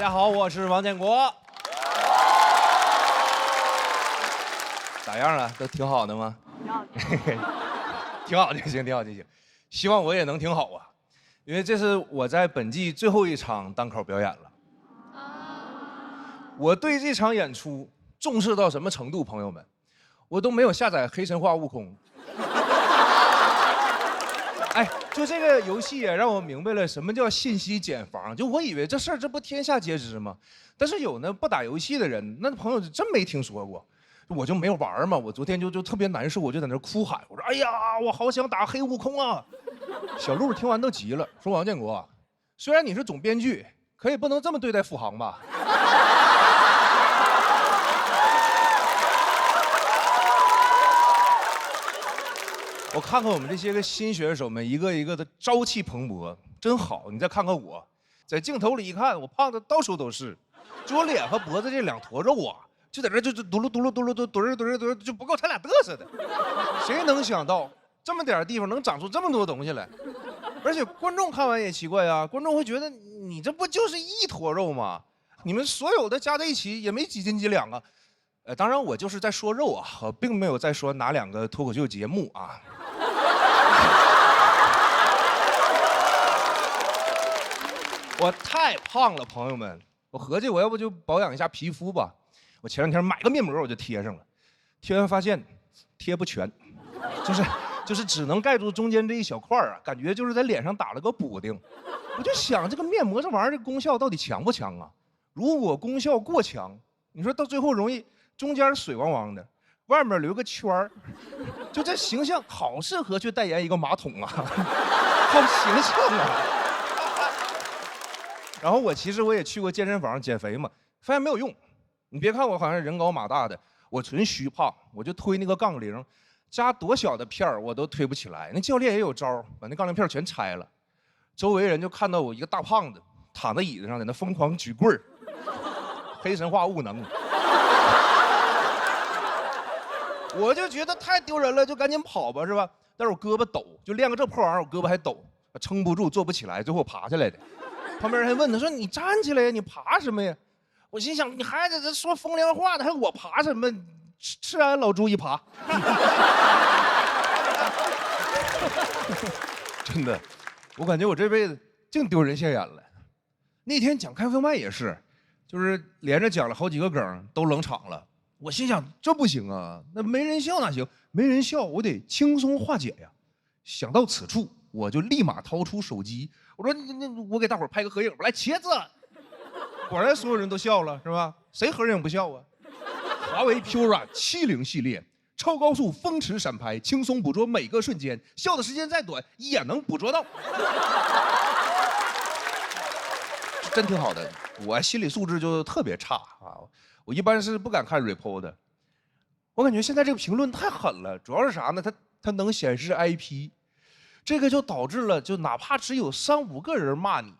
大家好，我是王建国。咋样啊？都挺好的吗？挺好，挺好就行，挺好就行。希望我也能挺好啊，因为这是我在本季最后一场单口表演了。我对这场演出重视到什么程度，朋友们，我都没有下载《黑神话：悟空》。哎，就这个游戏也让我明白了什么叫信息茧房。就我以为这事儿这不天下皆知吗？但是有那不打游戏的人，那朋友真没听说过。我就没有玩嘛，我昨天就特别难受，我就在那哭喊，我说：“哎呀，我好想打黑悟空啊！”小鹿听完都急了，说：“王建国，虽然你是总编剧，可以不能这么对待付航吧？”我看看我们这些个新选手们，一个一个的朝气蓬勃，真好。你再看看我，在镜头里一看，我胖的到处都是，就我脸和脖子这两坨肉啊，就在这就嘟噜嘟噜嘟噜嘟嘟嘟嘟就不够他俩嘚瑟的。谁能想到这么点地方能长出这么多东西来？而且观众看完也奇怪啊，观众会觉得你这不就是一坨肉吗？你们所有的加在一起也没几斤几两啊。当然我就是在说肉啊，我并没有在说哪两个脱口秀节目啊。我太胖了，朋友们，我合计我要不就保养一下皮肤吧。我前两天买个面膜我就贴上了，贴完发现贴不全，就是只能盖住中间这一小块啊，感觉就是在脸上打了个补丁。我就想这个面膜这玩意儿的功效到底强不强啊？如果功效过强，你说到最后容易中间水汪汪的，外面留个圈儿，就这形象好适合去代言一个马桶啊，好形象啊！然后其实我也去过健身房减肥嘛，发现没有用。你别看我好像人高马大的，我纯虚胖，我就推那个杠铃，加多小的片儿我都推不起来。那教练也有招，把那杠铃片全拆了，周围人就看到我一个大胖子躺在椅子上，在那疯狂举棍儿，黑神话悟能。我就觉得太丢人了，就赶紧跑吧，是吧？但是我胳膊抖，就练个这破玩意儿，我胳膊还抖，撑不住，坐不起来，最后爬下来的。旁边人还问他说：“你站起来呀，你爬什么呀？”我心想，你还在这说风凉话呢，还我爬什么？吃俺老猪一爬。真的，我感觉我这辈子净丢人现眼了。那天讲开放麦也是，就是连着讲了好几个梗都冷场了。我心想这不行啊，那没人笑哪行？没人笑，我得轻松化解呀。想到此处，我就立马掏出手机，我说：“我给大伙儿拍个合影吧，来茄子。”果然所有人都笑了，是吧？谁合影不笑啊？华为 Pura 70系列，超高速风驰闪拍，轻松捕捉每个瞬间，笑的时间再短也能捕捉到。真挺好的，我心理素质就特别差啊。我一般是不敢看 repo 的。我感觉现在这个评论太狠了，主要是啥呢？它能显示 IP， 这个就导致了，就哪怕只有3、5个人骂你，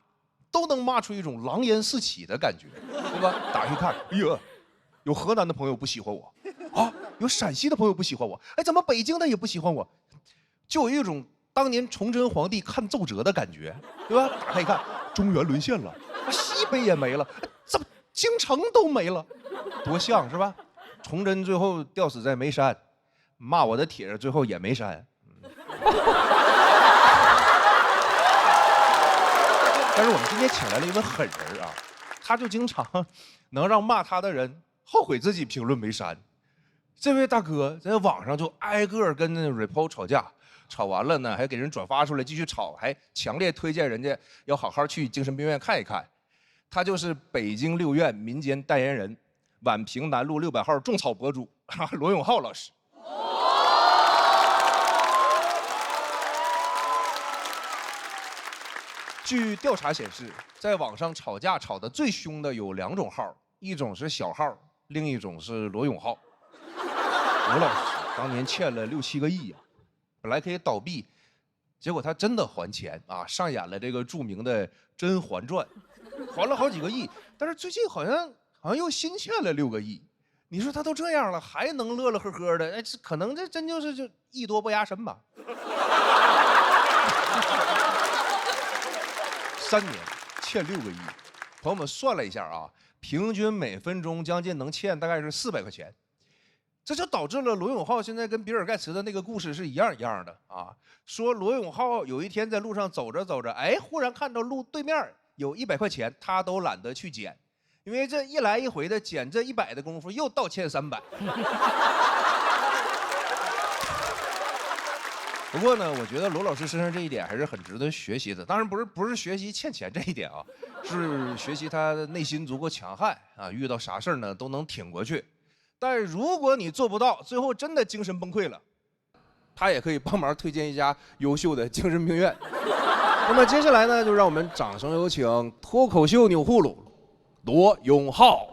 都能骂出一种狼烟四起的感觉，对吧？打开看，哎呀，有河南的朋友不喜欢我，啊，有陕西的朋友不喜欢我，哎，怎么北京的也不喜欢我？就有一种当年崇祯皇帝看奏折的感觉，对吧？打开一看，中原沦陷了，西北也没了，怎么京城都没了？多像是吧？崇祯最后吊死在眉山，骂我的帖子最后也没删。但是我们今天请来了一位狠人啊，他就经常能让骂他的人后悔自己评论没删。这位大哥在网上就挨个跟那 repo 吵架，吵完了呢还给人转发出来继续吵，还强烈推荐人家要好好去精神病院看一看。他就是北京六院民间代言人，宛平南路600号种草博主罗永浩老师。据调查显示，在网上吵架吵得最凶的有2种号，一种是小号，另一种是罗永浩。罗老师当年欠了6、7个亿啊，本来可以倒闭，结果他真的还钱啊，上演了这个著名的《甄嬛传》，还了好几个亿，但是最近好像又新欠了6个亿。你说他都这样了，还能乐乐呵呵的？哎，这可能这真就艺多不压身吧。3年欠6个亿，朋友们算了一下啊，平均每分钟将近能欠大概是400块钱。这就导致了罗永浩现在跟比尔盖茨的那个故事是一样的啊。说罗永浩有一天在路上走着走着，哎，忽然看到路对面有100块钱，他都懒得去捡，因为这一来一回的捡这100的功夫又倒欠300。不过呢，我觉得罗老师身上这一点还是很值得学习的。当然不是学习欠钱这一点啊，是学习他的内心足够强悍啊，遇到啥事儿呢都能挺过去。但如果你做不到，最后真的精神崩溃了，他也可以帮忙推荐一家优秀的精神病院。那么接下来呢，就让我们掌声有请脱口秀钮祜禄罗永浩。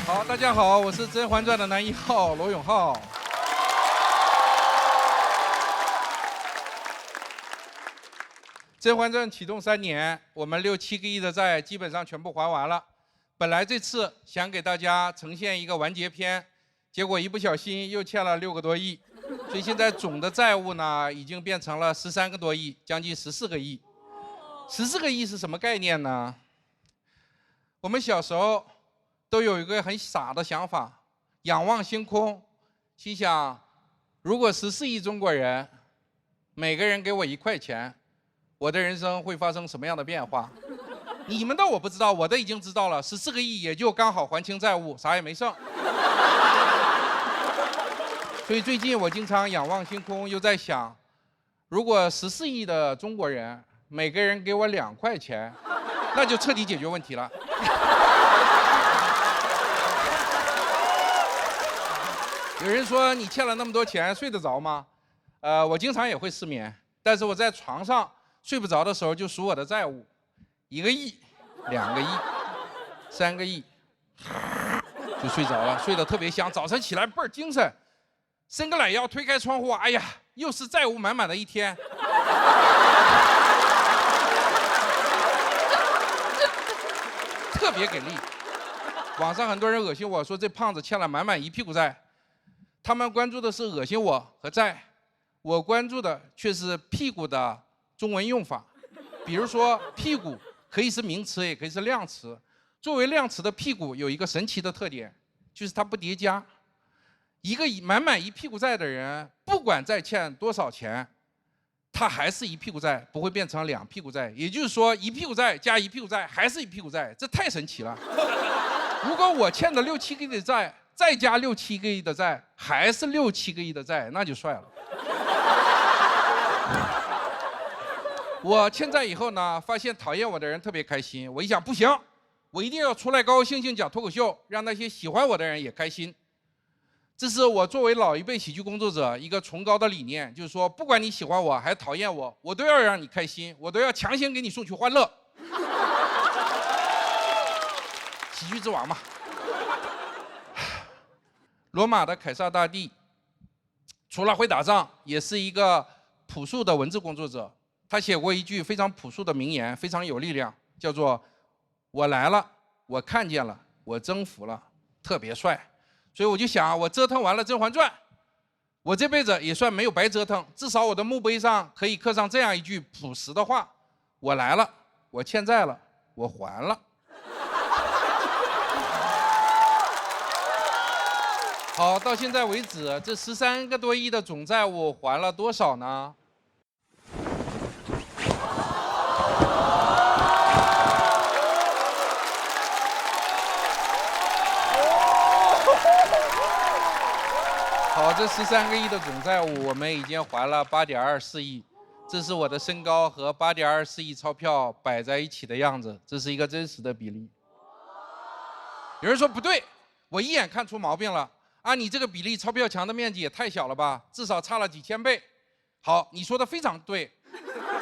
好，大家好，我是《甄嬛传》的男一号罗永浩。《甄嬛传》启动3年，我们6、7个亿的债基本上全部还完了。本来这次想给大家呈现一个完结篇，结果一不小心又欠了6个多亿，所以现在总的债务呢已经变成了13个多亿，将近14个亿。14个亿是什么概念呢？我们小时候都有一个很傻的想法，仰望星空，心想，如果14亿中国人，每个人给我1块钱，我的人生会发生什么样的变化？你们的我不知道，我的已经知道了，14个亿也就刚好还清债务，啥也没剩。所以最近我经常仰望星空，又在想，如果14亿的中国人，每个人给我2块钱，那就彻底解决问题了。有人说你欠了那么多钱，睡得着吗？我经常也会失眠，但是我在床上睡不着的时候就数我的债务，1个亿、2个亿、3个亿，就睡着了，睡得特别香。早晨起来倍儿精神，伸个懒腰，推开窗户，哎呀，又是债务满满的一天。特别给力。网上很多人恶心我说这胖子欠了满满1屁股债。他们关注的是恶心我和债，我关注的却是屁股的中文用法。比如说，屁股可以是名词，也可以是量词。作为量词的屁股有一个神奇的特点，就是它不叠加。一个满满1屁股债的人，不管再欠多少钱，他还是1屁股债，不会变成2屁股债。也就是说，1屁股债加1屁股债还是1屁股债，这太神奇了。如果我欠的6、7个亿的债，再加6、7个亿的债，还是6、7个亿的债，那就帅了。我欠债以后呢，发现讨厌我的人特别开心。我一想，不行，我一定要出来高高兴兴讲脱口秀，让那些喜欢我的人也开心。这是我作为老一辈喜剧工作者一个崇高的理念，就是说，不管你喜欢我还是讨厌我，我都要让你开心，我都要强行给你送去欢乐。喜剧之王嘛。罗马的凯撒大帝，除了会打仗，也是一个朴素的文字工作者。他写过一句非常朴素的名言，非常有力量，叫做“我来了，我看见了，我征服了”，特别帅。所以我就想，我折腾完了《甄嬛传》，我这辈子也算没有白折腾，至少我的墓碑上可以刻上这样一句朴实的话：我来了，我欠债了，我还了。好，到现在为止，这13个多亿的总债务还了多少呢？好，这13个亿的总债务，我们已经还了8.24亿。这是我的身高和8.24亿钞票摆在一起的样子，这是一个真实的比例。有人说不对，我一眼看出毛病了。按你这个比例，钞票墙的面积也太小了吧，至少差了几千倍。好，你说的非常对，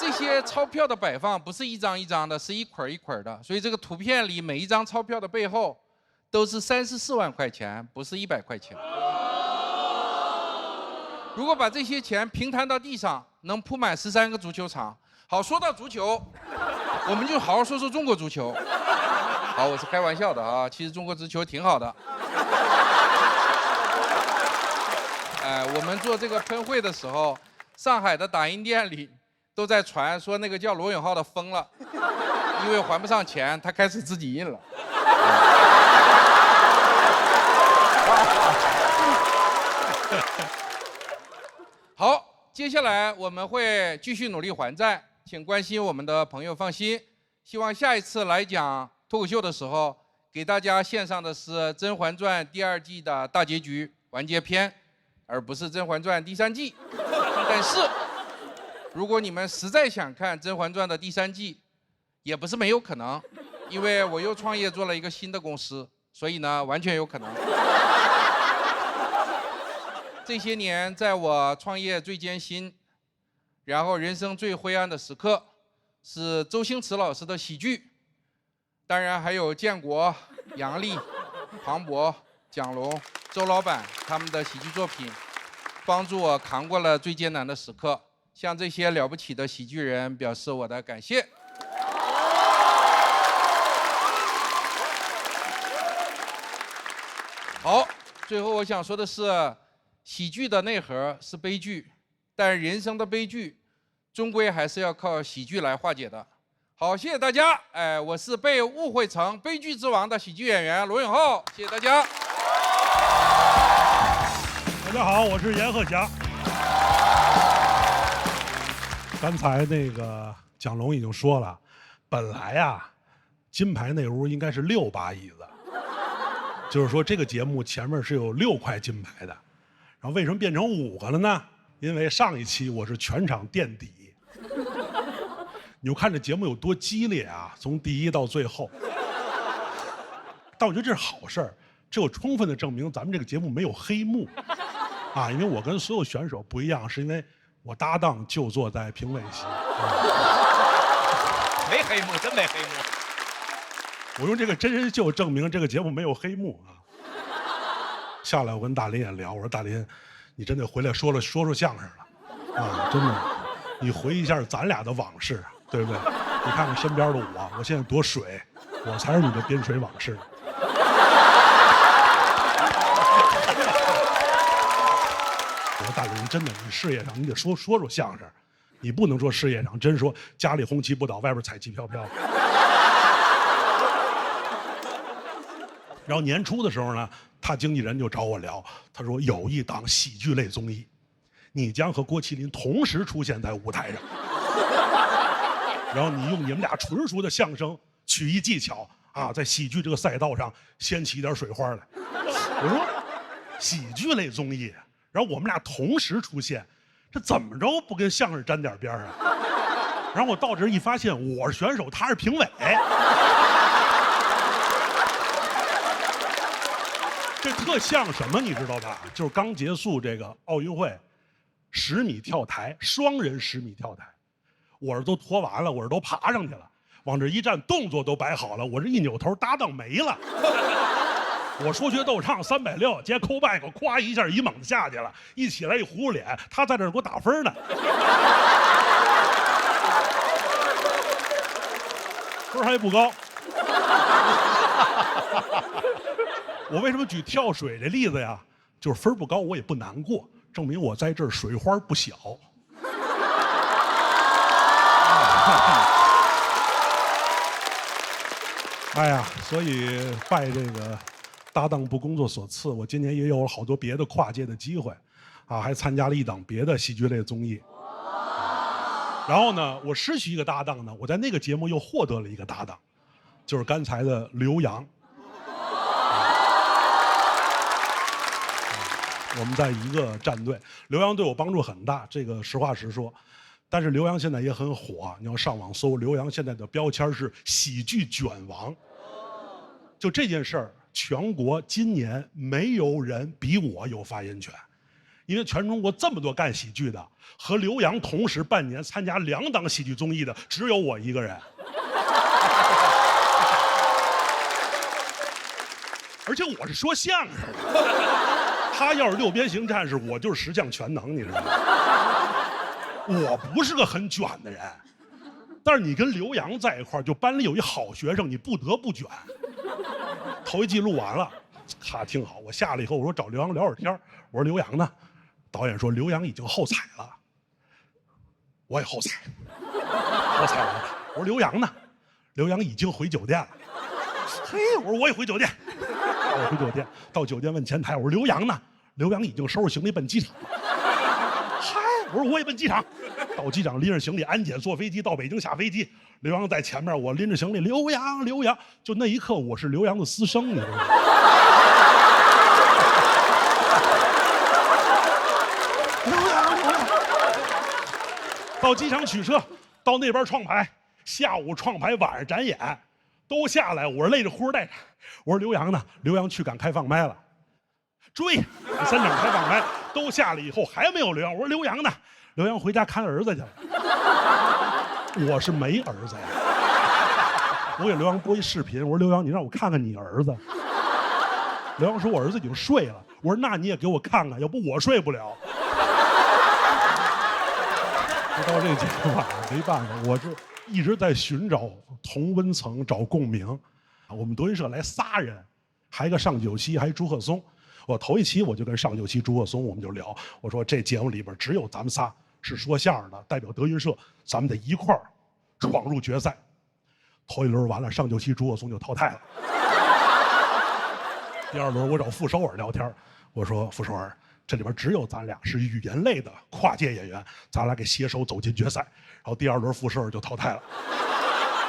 这些钞票的摆放不是一张一张的，是一捆一捆的，所以这个图片里每一张钞票的背后都是34万块钱，不是100块钱。如果把这些钱平摊到地上，能铺满13个足球场。好，说到足球，我们就好好说说中国足球。好，我是开玩笑的啊，其实中国足球挺好的。我们做这个喷绘的时候，上海的打印店里都在传说那个叫罗永浩的疯了，因为还不上钱，他开始自己印了。好，接下来我们会继续努力还债，请关心我们的朋友放心。希望下一次来讲脱口秀的时候，给大家献上的是《甄嬛传》第2季的大结局完结篇，而不是《甄嬛传》第3季。但是，如果你们实在想看《甄嬛传》的第3季，也不是没有可能，因为我又创业做了一个新的公司，所以呢，完全有可能。这些年，在我创业最艰辛，然后人生最灰暗的时刻，是周星驰老师的喜剧，当然还有建国、杨笠、庞博、蒋龙、周老板他们的喜剧作品，帮助我扛过了最艰难的时刻。向这些了不起的喜剧人表示我的感谢。好，最后我想说的是，喜剧的内核是悲剧，但人生的悲剧，终归还是要靠喜剧来化解的。好，谢谢大家。我是被误会成悲剧之王的喜剧演员罗永浩，谢谢大家。大家好，我是阎鹤祥。刚才那个蒋龙已经说了，本来呀，金牌那屋应该是6把椅子，就是说这个节目前面是有6块金牌的，然后为什么变成5个了呢？因为上一期我是全场垫底。你就看这节目有多激烈啊，从第一到最后。但我觉得这是好事儿，这有充分的证明咱们这个节目没有黑幕啊，因为我跟所有选手不一样，是因为我搭档就坐在评委席。没黑幕，真没黑幕。我用这个真人秀证明这个节目没有黑幕啊。下来我跟大林也聊，我说大林，你真得回来说说相声了啊，真的，你回忆一下咱俩的往事。对不对？你看看身边的我现在多水，我才是你的边水往事。我说大林，真的，你事业上你得说相声，你不能说事业上真说家里红旗不倒，外边彩旗飘飘。然后年初的时候呢，他经纪人就找我聊，他说有一档喜剧类综艺，你将和郭麒麟同时出现在舞台上。然后你用你们俩纯熟的相声曲艺技巧啊，在喜剧这个赛道上掀起一点水花来。我说喜剧类综艺，然后我们俩同时出现，这怎么着不跟相声沾点边啊？然后我到这一发现，我是选手，他是评委，这特像什么你知道吧？就是刚结束这个奥运会，10米跳台，双人10米跳台。我这都脱完了，我这都爬上去了，往这一站，动作都摆好了，我这一扭头，搭档没了。我说学逗唱360，接扣back，咵一下一猛子下去了，一起来一糊脸，他在这儿给我打分呢。分还不高。我为什么举跳水这例子呀？就是分不高，我也不难过，证明我在这儿水花不小。哎呀，所以拜这个搭档不工作所赐，我今年也有了好多别的跨界的机会，啊，还参加了一档别的喜剧类综艺。然后呢，我失去一个搭档呢，我在那个节目又获得了一个搭档，就是刚才的刘洋。我们在一个战队，刘洋对我帮助很大，这个实话实说。但是刘洋现在也很火，你要上网搜，刘洋现在的标签是喜剧卷王。就这件事儿，全国今年没有人比我有发言权，因为全中国这么多干喜剧的，和刘洋同时半年参加2档喜剧综艺的，只有我一个人。而且我是说相声的，他要是6边形战士，我就是10项全能，你知道吗？我不是个很卷的人，但是你跟刘洋在一块儿，就班里有一好学生，你不得不卷。头一季录完了，咔挺好。我下来以后，我说找刘洋聊会儿天儿，我说刘洋呢？导演说刘洋已经后采了。我也后采，后采完了。我说刘洋呢？刘洋已经回酒店了。嘿，我说我也回酒店。我回酒店，到酒店问前台，我说刘洋呢？刘洋已经收拾行李奔机场了。嗨，我说我也奔机场。到机场拎着行李，安检坐飞机到北京下飞机。刘洋在前面，我拎着行李，刘洋，刘洋。就那一刻，我是刘洋的私生，你知道吗？刘洋，刘洋。到机场取车，到那边创牌，下午创牌，晚上展演，都下来，我是累着呼哧带着。我说刘洋呢？刘洋去赶开放麦了。追3场开放麦都下来以后还没有刘洋，我说刘洋呢？刘洋回家看儿子去了。我是没儿子呀。我给刘洋播一视频，我说刘洋，你让我看看你儿子。刘洋说我儿子已经睡了。我说那你也给我看看，要不我睡不了。到这个阶段没办法，我就一直在寻找同温层，找共鸣。我们德云社来仨人，还一个上九七，还一朱鹤松。我头一期我就跟上九七、朱鹤松我们就聊，我说这节目里边只有咱们仨是说相声的，代表德云社，咱们得一块儿闯入决赛。头一轮完了，上九七、朱鹤松就淘汰了。第二轮我找傅首尔聊天，我说傅首尔，这里边只有咱俩是语言类的跨界演员，咱俩给携手走进决赛。然后第二轮傅首尔就淘汰了。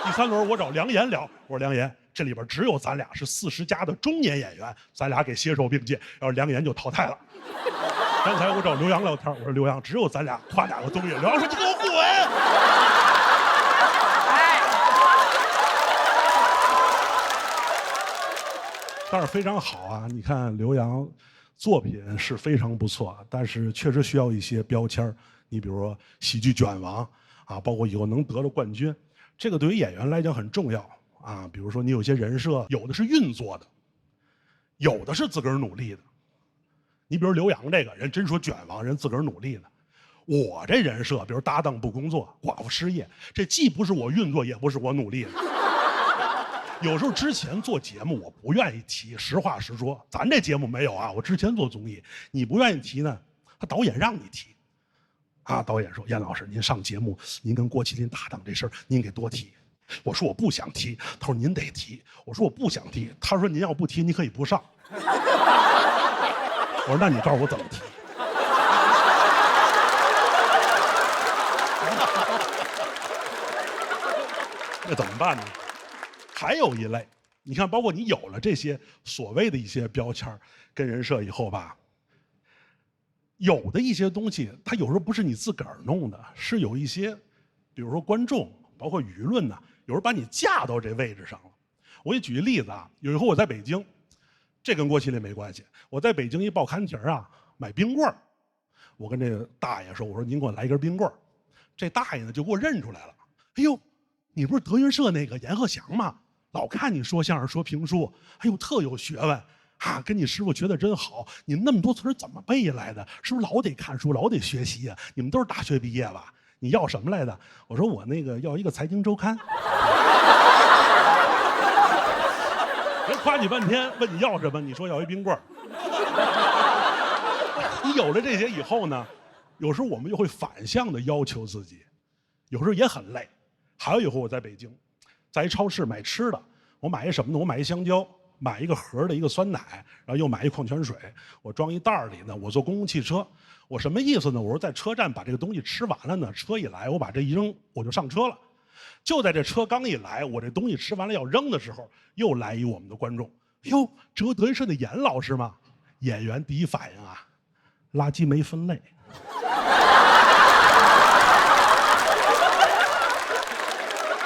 第三轮我找梁岩聊，我说梁岩，这里边只有咱俩是40+的中年演员，咱俩给携手并进，然后梁岩就淘汰了。刚才我找刘洋聊天，我说刘洋，只有咱俩跨2个综艺。刘洋说你给我滚！但是非常好啊，你看刘洋作品是非常不错，但是确实需要一些标签。你比如说喜剧卷王啊，包括以后能得了冠军，这个对于演员来讲很重要啊。比如说你有些人设，有的是运作的，有的是自个儿努力的。你比如刘洋这个人，真说卷王，人自个儿努力的。我这人设，比如搭档不工作，寡妇失业，这既不是我运作，也不是我努力的。有时候之前做节目我不愿意提，实话实说，咱这节目没有啊。我之前做综艺，你不愿意提呢，他导演让你提，啊，导演说燕老师您上节目，您跟郭麒麟搭档这事儿，您给多提。我说我不想提，他说您得提。我说我不想提，他说您要不提，你可以不上。我说那你告诉我怎么提？那怎么办呢？还有一类，你看，包括你有了这些所谓的一些标签跟人设以后吧，有的一些东西，它有时候不是你自个儿弄的，是有一些，比如说观众，包括舆论呢，有时候把你架到这位置上了。我给你举个例子啊，有一回我在北京，这跟郭麒麟没关系，我在北京一报刊亭啊买冰棍儿，我跟这个大爷说，我说您给我来一根冰棍儿，这大爷呢就给我认出来了，哎呦，你不是德云社那个阎鹤祥吗？老看你说相声说评书，哎呦特有学问啊，跟你师傅学的真好。你们那么多词儿怎么背下来的？是不是老得看书，老得学习呀？你们都是大学毕业吧？你要什么来的？我说我那个要一个财经周刊。人夸你半天，问你要什么？你说要一冰棍儿。你有了这些以后呢，有时候我们又会反向的要求自己，有时候也很累。还有一回我在北京，在一超市买吃的，我买一什么呢？我买一香蕉，买一个盒的一个酸奶，然后又买一矿泉水，我装一袋里呢。我坐公共汽车，我什么意思呢？我说在车站把这个东西吃完了呢，车一来我把这一扔，我就上车了。就在这车刚一来，我这东西吃完了要扔的时候，又来一我们的观众，哟，这不德云社的严老师吗？演员第一反应啊，垃圾没分类。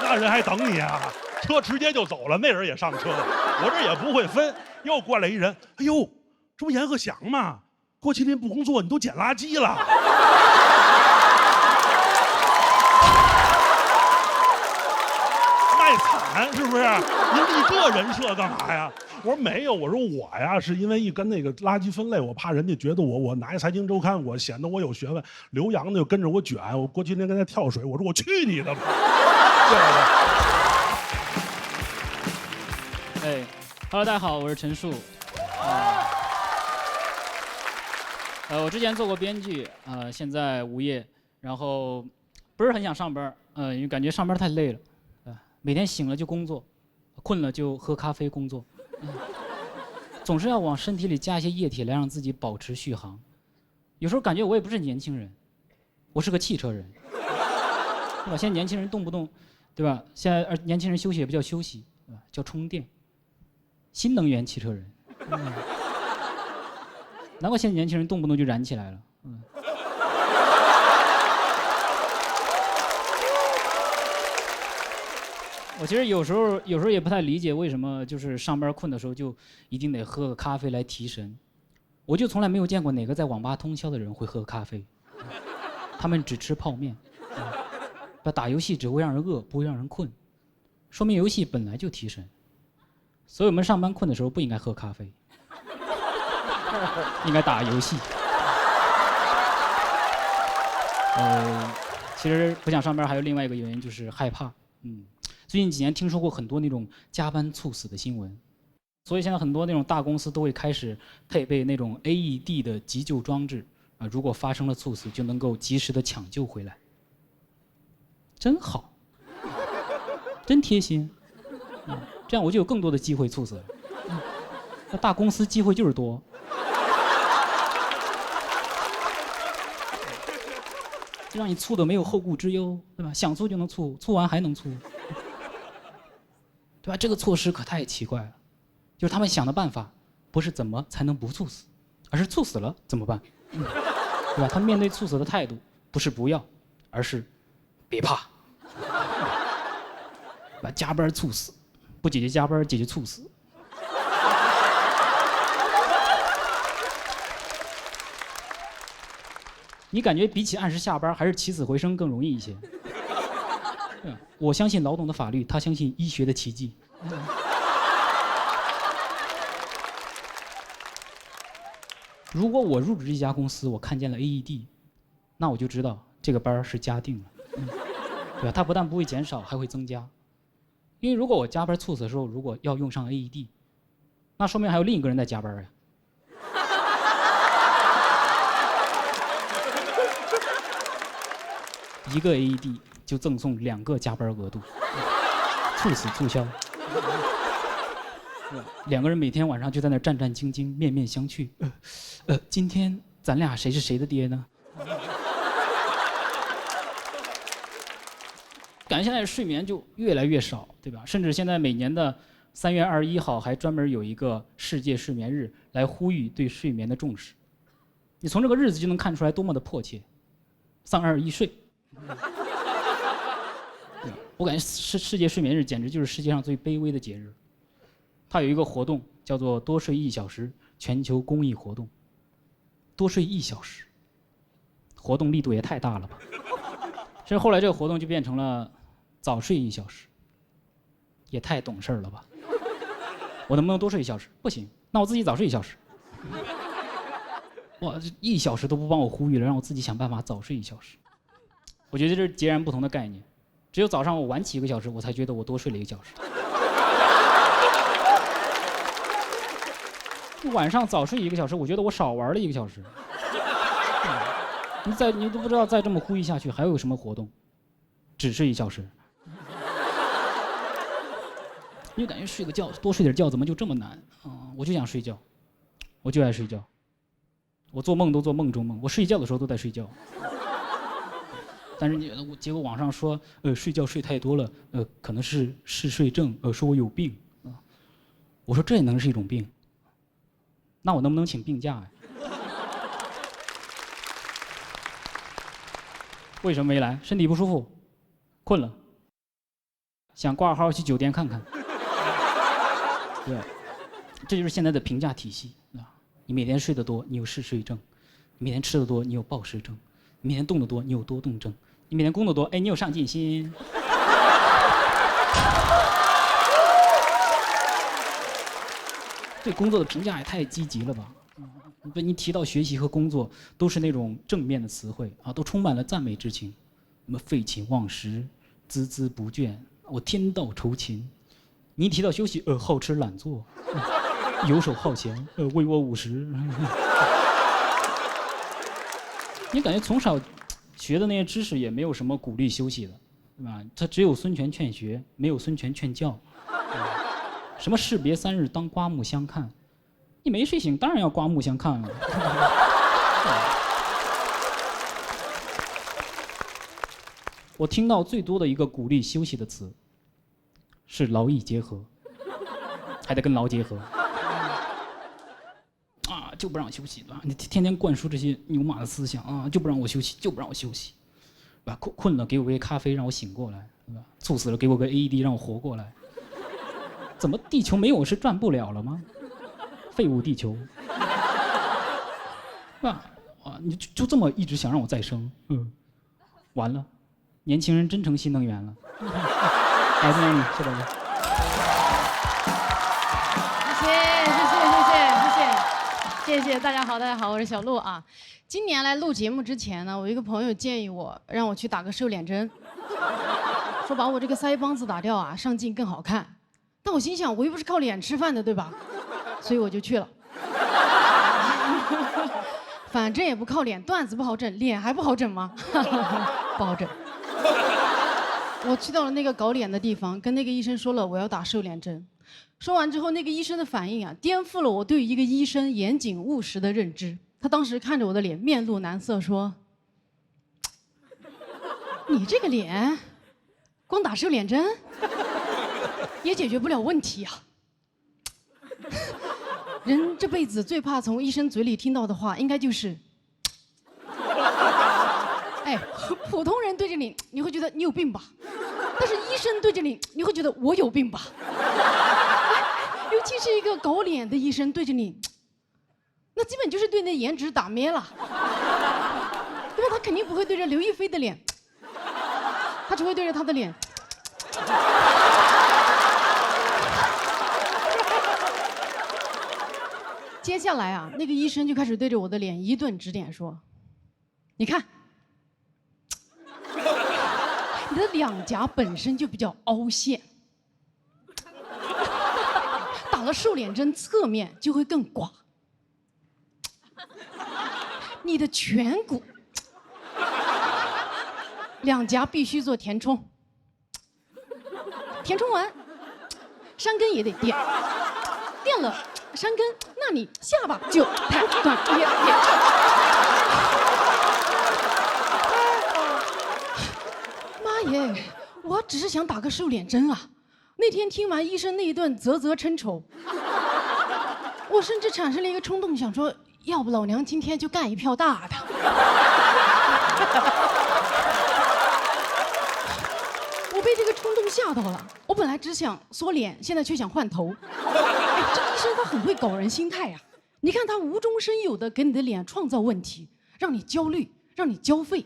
那人还等你啊，车直接就走了，那人也上车了，我这也不会分。又过来一人，哎呦，这不阎鹤祥吗？郭麒麟不工作，你都捡垃圾了。卖惨是不是？您立这人设干嘛呀？我说没有，我说我呀是因为一跟那个垃圾分类，我怕人家觉得我拿一财经周刊，我显得我有学问。刘洋呢就跟着我卷，我郭麒麟跟他跳水，我说我去你的吧！哎，Hello，大家好，我是陈数。我之前做过编剧，现在无业，然后不是很想上班，因为感觉上班太累了，每天醒了就工作，困了就喝咖啡工作，总是要往身体里加一些液体来让自己保持续航。有时候感觉我也不是年轻人，我是个汽车人，对吧？现在年轻人动不动，对吧？现在年轻人休息也不叫休息，对吧？叫充电。新能源汽车人，难怪现在年轻人动不动就燃起来了。我其实有时候也不太理解为什么就是上班困的时候就一定得喝个咖啡来提神，我就从来没有见过哪个在网吧通宵的人会喝咖啡，他们只吃泡面，打游戏只会让人饿，不会让人困，说明游戏本来就提神。所以我们上班困的时候不应该喝咖啡，应该打游戏。其实不想上班还有另外一个原因就是害怕。最近几年听说过很多那种加班猝死的新闻，所以现在很多那种大公司都会开始配备那种 AED 的急救装置，如果发生了猝死就能够及时的抢救回来。真好，真贴心。这样我就有更多的机会猝死了。那大公司机会就是多。就让你猝的没有后顾之忧，对吧？想猝就能猝，猝完还能猝，对吧？这个措施可太奇怪了，就是他们想的办法不是怎么才能不猝死，而是猝死了怎么办，对吧？他们面对猝死的态度不是不要，而是别怕，把加班猝死，不解决加班，解决猝死。你感觉比起按时下班，还是起死回生更容易一些？我相信劳动的法律，他相信医学的奇迹。如果我入职一家公司，我看见了 AED， 那我就知道这个班是加定了，对吧？它不但不会减少，还会增加。因为如果我加班猝死的时候，如果要用上 AED， 那说明还有另一个人在加班呀。一个 AED 就赠送2个加班额度，猝死促销。2个人每天晚上就在那战战兢兢、面面相觑。今天咱俩谁是谁的爹呢？感觉现在睡眠就越来越少，对吧？甚至现在每年的3月21号还专门有一个世界睡眠日，来呼吁对睡眠的重视。你从这个日子就能看出来多么的迫切。3、2、1睡。我感觉世界睡眠日简直就是世界上最卑微的节日。它有一个活动叫做多睡1小时全球公益活动。多睡1小时，活动力度也太大了吧。其实后来这个活动就变成了早睡1小时，也太懂事了吧。我能不能多睡1小时？不行，那我自己早睡1小时。哇，这1小时都不帮我呼吁了，让我自己想办法早睡1小时。我觉得这是截然不同的概念，只有早上我晚起1个小时，我才觉得我多睡了1个小时。晚上早睡1个小时，我觉得我少玩了1个小时。你都不知道再这么呼吁下去还有什么活动，只睡1小时。你就感觉睡个觉，多睡点觉怎么就这么难啊？我就想睡觉，我就爱睡觉，我做梦都做梦中梦，我睡觉的时候都在睡觉。但是结果网上说，睡觉睡太多了，可能是嗜睡症，说我有病啊。我说这也能是一种病？那我能不能请病假呀？为什么没来？身体不舒服，困了，想挂号去酒店看看。对，这就是现在的评价体系啊！你每天睡得多，你有嗜睡症；你每天吃得多，你有暴食症；你每天动得多，你有多动症；你每天工作多，你有上进心。对工作的评价也太积极了吧？你提到学习和工作，都是那种正面的词汇啊，都充满了赞美之情，什么废寝忘食、孜孜不倦，我天道酬勤。你一提到休息，好吃懒做，游手好闲，为我50。你感觉从小学的那些知识也没有什么鼓励休息的，对吧？他只有孙权劝学，没有孙权劝教。什么士别3日，当刮目相看。你没睡醒，当然要刮目相看了。我听到最多的一个鼓励休息的词是劳逸结合，还得跟劳结合。啊，就不让我休息吧？你天天灌输这些牛马的思想啊，就不让我休息，就不让我休息，对吧？困了给我杯咖啡让我醒过来，对吧？猝死了给我个 AED 让我活过来。怎么地球没有我是转不了了吗？废物地球，啊，你就这么一直想让我再生，完了，年轻人真成新能源了。来自你，谢大家。谢谢大家好，我是小鹿啊。今年来录节目之前呢，我一个朋友建议我让我去打个瘦脸针，说把我这个腮帮子打掉啊，上镜更好看。但我心想，我又不是靠脸吃饭的，对吧？所以我就去了。反正也不靠脸，段子不好整，脸还不好整吗？不好整。我去到了那个搞脸的地方，跟那个医生说了我要打瘦脸针。说完之后，那个医生的反应啊，颠覆了我对一个医生严谨务实的认知。他当时看着我的脸，面露难色，说：“你这个脸，光打瘦脸针也解决不了问题啊。人这辈子最怕从医生嘴里听到的话，应该就是，哎，普通人对着你，你会觉得你有病吧？但是医生对着你，你会觉得我有病吧？尤其是一个搞脸的医生对着你，那基本就是对你的颜值打咩了，对吧？他肯定不会对着刘亦菲的脸，他只会对着他的脸。接下来啊，那个医生就开始对着我的脸一顿指点，说：“你看，你的两颊本身就比较凹陷，打了瘦脸针，侧面就会更刮。你的颧骨，两颊必须做填充，填充完，山根也得垫，垫了。”山根，那你下巴就太短也。妈耶，我只是想打个瘦脸针啊！那天听完医生那一顿啧啧称丑，我甚至产生了一个冲动，想说，要不老娘今天就干一票大的。我被这个冲动吓到了，我本来只想缩脸，现在却想换头。这医生他很会搞人心态呀！你看他无中生有的给你的脸创造问题，让你焦虑，让你交费，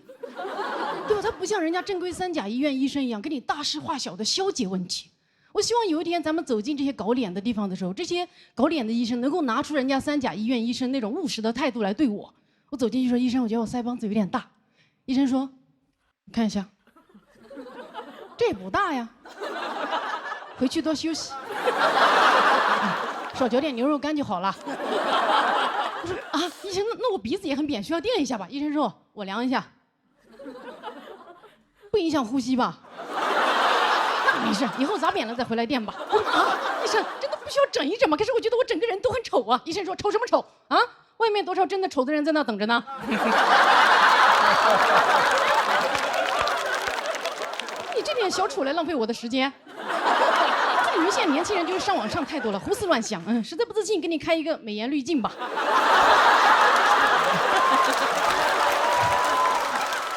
对吧？他不像人家正规3甲医院医生一样，给你大事化小的消解问题。我希望有一天咱们走进这些搞脸的地方的时候，这些搞脸的医生能够拿出人家3甲医院医生那种务实的态度来对我。我走进去说：“医生，我觉得我腮帮子有点大。”医生说：“你看一下，这也不大呀，回去多休息。”少嚼点牛肉干就好了。我说啊，医生，那我鼻子也很扁，需要垫一下吧？医生说，我量一下，不影响呼吸吧？那没事，以后砸扁了再回来垫吧。我说啊，医生，真的不需要整一整吗？可是我觉得我整个人都很丑啊。医生说，丑什么丑啊？外面多少真的丑的人在那等着呢。你这点小丑来浪费我的时间。你们现在年轻人就是上网上太多了，胡思乱想，实在不自信，给你开一个美颜滤镜吧。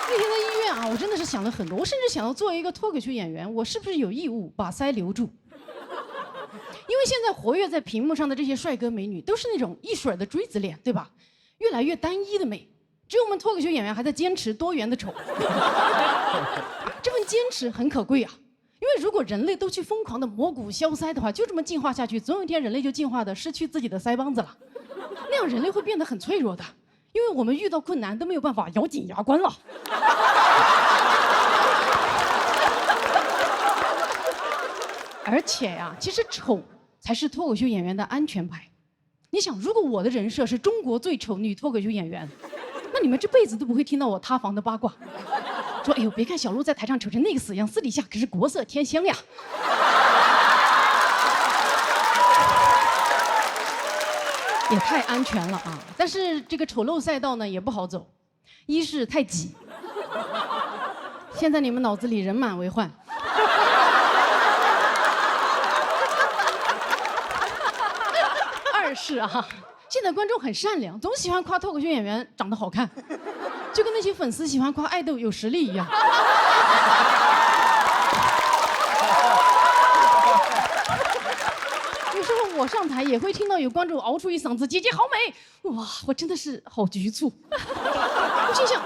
那天在医院啊，我真的是想了很多，我甚至想到作为一个脱口秀演员，我是不是有义务把腮留住？因为现在活跃在屏幕上的这些帅哥美女，都是那种一水儿的锥子脸，对吧？越来越单一的美，只有我们脱口秀演员还在坚持多元的丑。这份坚持很可贵啊。因为如果人类都去疯狂的磨骨削腮的话，就这么进化下去，总有一天人类就进化的失去自己的腮帮子了，那样人类会变得很脆弱的，因为我们遇到困难都没有办法咬紧牙关了。而且呀，其实丑才是脱口秀演员的安全牌。你想，如果我的人设是中国最丑女脱口秀演员，那你们这辈子都不会听到我塌房的八卦。说，哎呦，别看小鹿在台上丑成那个死样，私底下可是国色天香呀。也太安全了啊！但是这个丑陋赛道呢也不好走，一是太挤，现在你们脑子里人满为患。二是啊，现在观众很善良，总喜欢夸脱口秀演员长得好看，就跟那些粉丝喜欢夸爱豆有实力一样。有时候我上台也会听到有观众嗷出一嗓子“姐姐好美”，哇，我真的是好局促。我心想，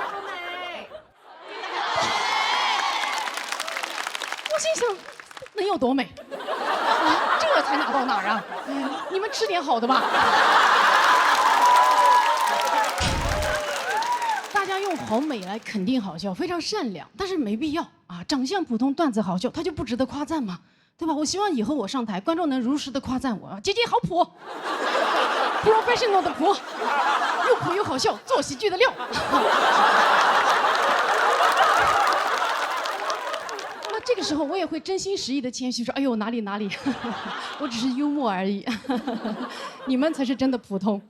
能有多美？这才哪到哪儿啊？你们吃点好的吧。大家用好美来肯定好笑，非常善良，但是没必要啊。长相普通，段子好笑，他就不值得夸赞吗？对吧？我希望以后我上台，观众能如实的夸赞我，姐姐好普 ，professional 的普，又普又好笑，做喜剧的料。那这个时候我也会真心实意的谦虚说，哎呦哪里哪里，我只是幽默而已，你们才是真的普通。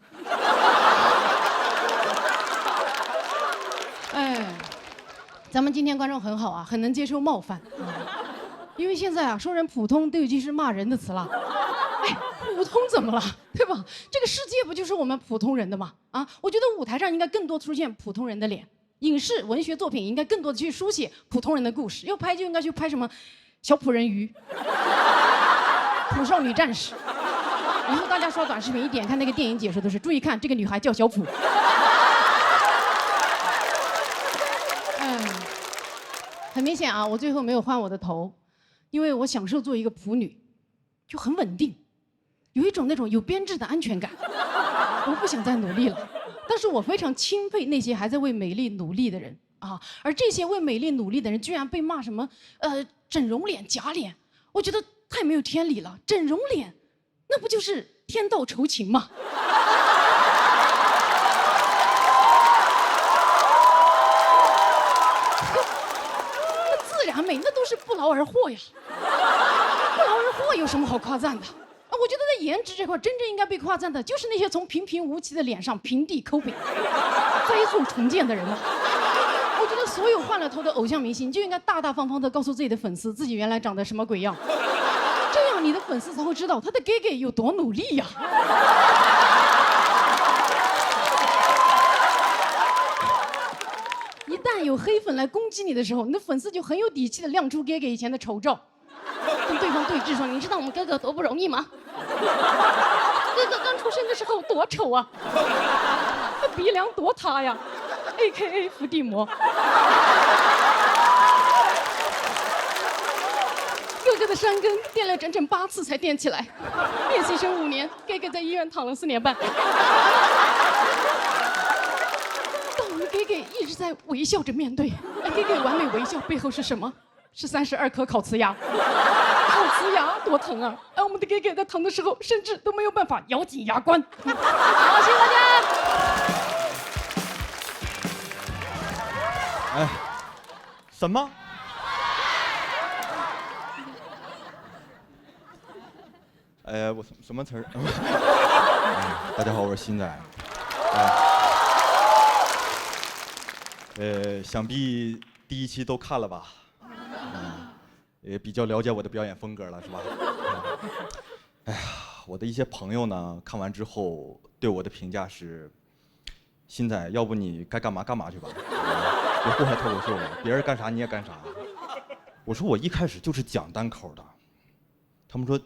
哎，咱们今天观众很好啊，很能接受冒犯。因为现在啊，说人普通都已经是骂人的词了。哎，普通怎么了？对吧？这个世界不就是我们普通人的吗？啊，我觉得舞台上应该更多出现普通人的脸，影视文学作品应该更多的去书写普通人的故事。要拍就应该去拍什么小美人鱼、普少女战士。以后大家刷短视频，一点开那个电影解说都是注意看，这个女孩叫小普。很明显啊，我最后没有换我的头。因为我享受做一个普女，就很稳定，有一种那种有编制的安全感。我不想再努力了，但是我非常钦佩那些还在为美丽努力的人啊。而这些为美丽努力的人，居然被骂什么整容脸、假脸，我觉得太没有天理了。整容脸，那不就是天道酬勤吗？美那都是不劳而获呀，不劳而获有什么好夸赞的？啊，我觉得在颜值这块，真正应该被夸赞的就是那些从平平无奇的脸上平地抠饼、飞速重建的人了。我觉得所有换了头的偶像明星就应该大大方方的告诉自己的粉丝，自己原来长得什么鬼样，这样你的粉丝才会知道他的 gay 有多努力呀。一旦有黑粉来攻击你的时候，你的粉丝就很有底气的亮出哥哥以前的丑照，跟对方对峙说：“你知道我们哥哥多不容易吗？哥哥刚出生的时候多丑啊，他鼻梁多塌呀 ，AKA 伏地魔。哥哥的山根垫了整整8次才垫起来，练习生5年，哥哥在医院躺了4年半。”给给一直在微笑着面对，给给完美微笑背后是什么？是32颗烤瓷牙，烤瓷牙多疼啊！我们的给给在疼的时候，甚至都没有办法咬紧牙关。好，谢谢大家。哎，什么？我什么词儿？大家好，我是新仔。想必第1期都看了吧，也比较了解我的表演风格了，是吧？哎呀，我的一些朋友呢，看完之后对我的评价是：新仔，要不你该干嘛干嘛去吧，别祸害脱口秀了，别人干啥你也干啥。我说我一开始就是讲单口的，他们说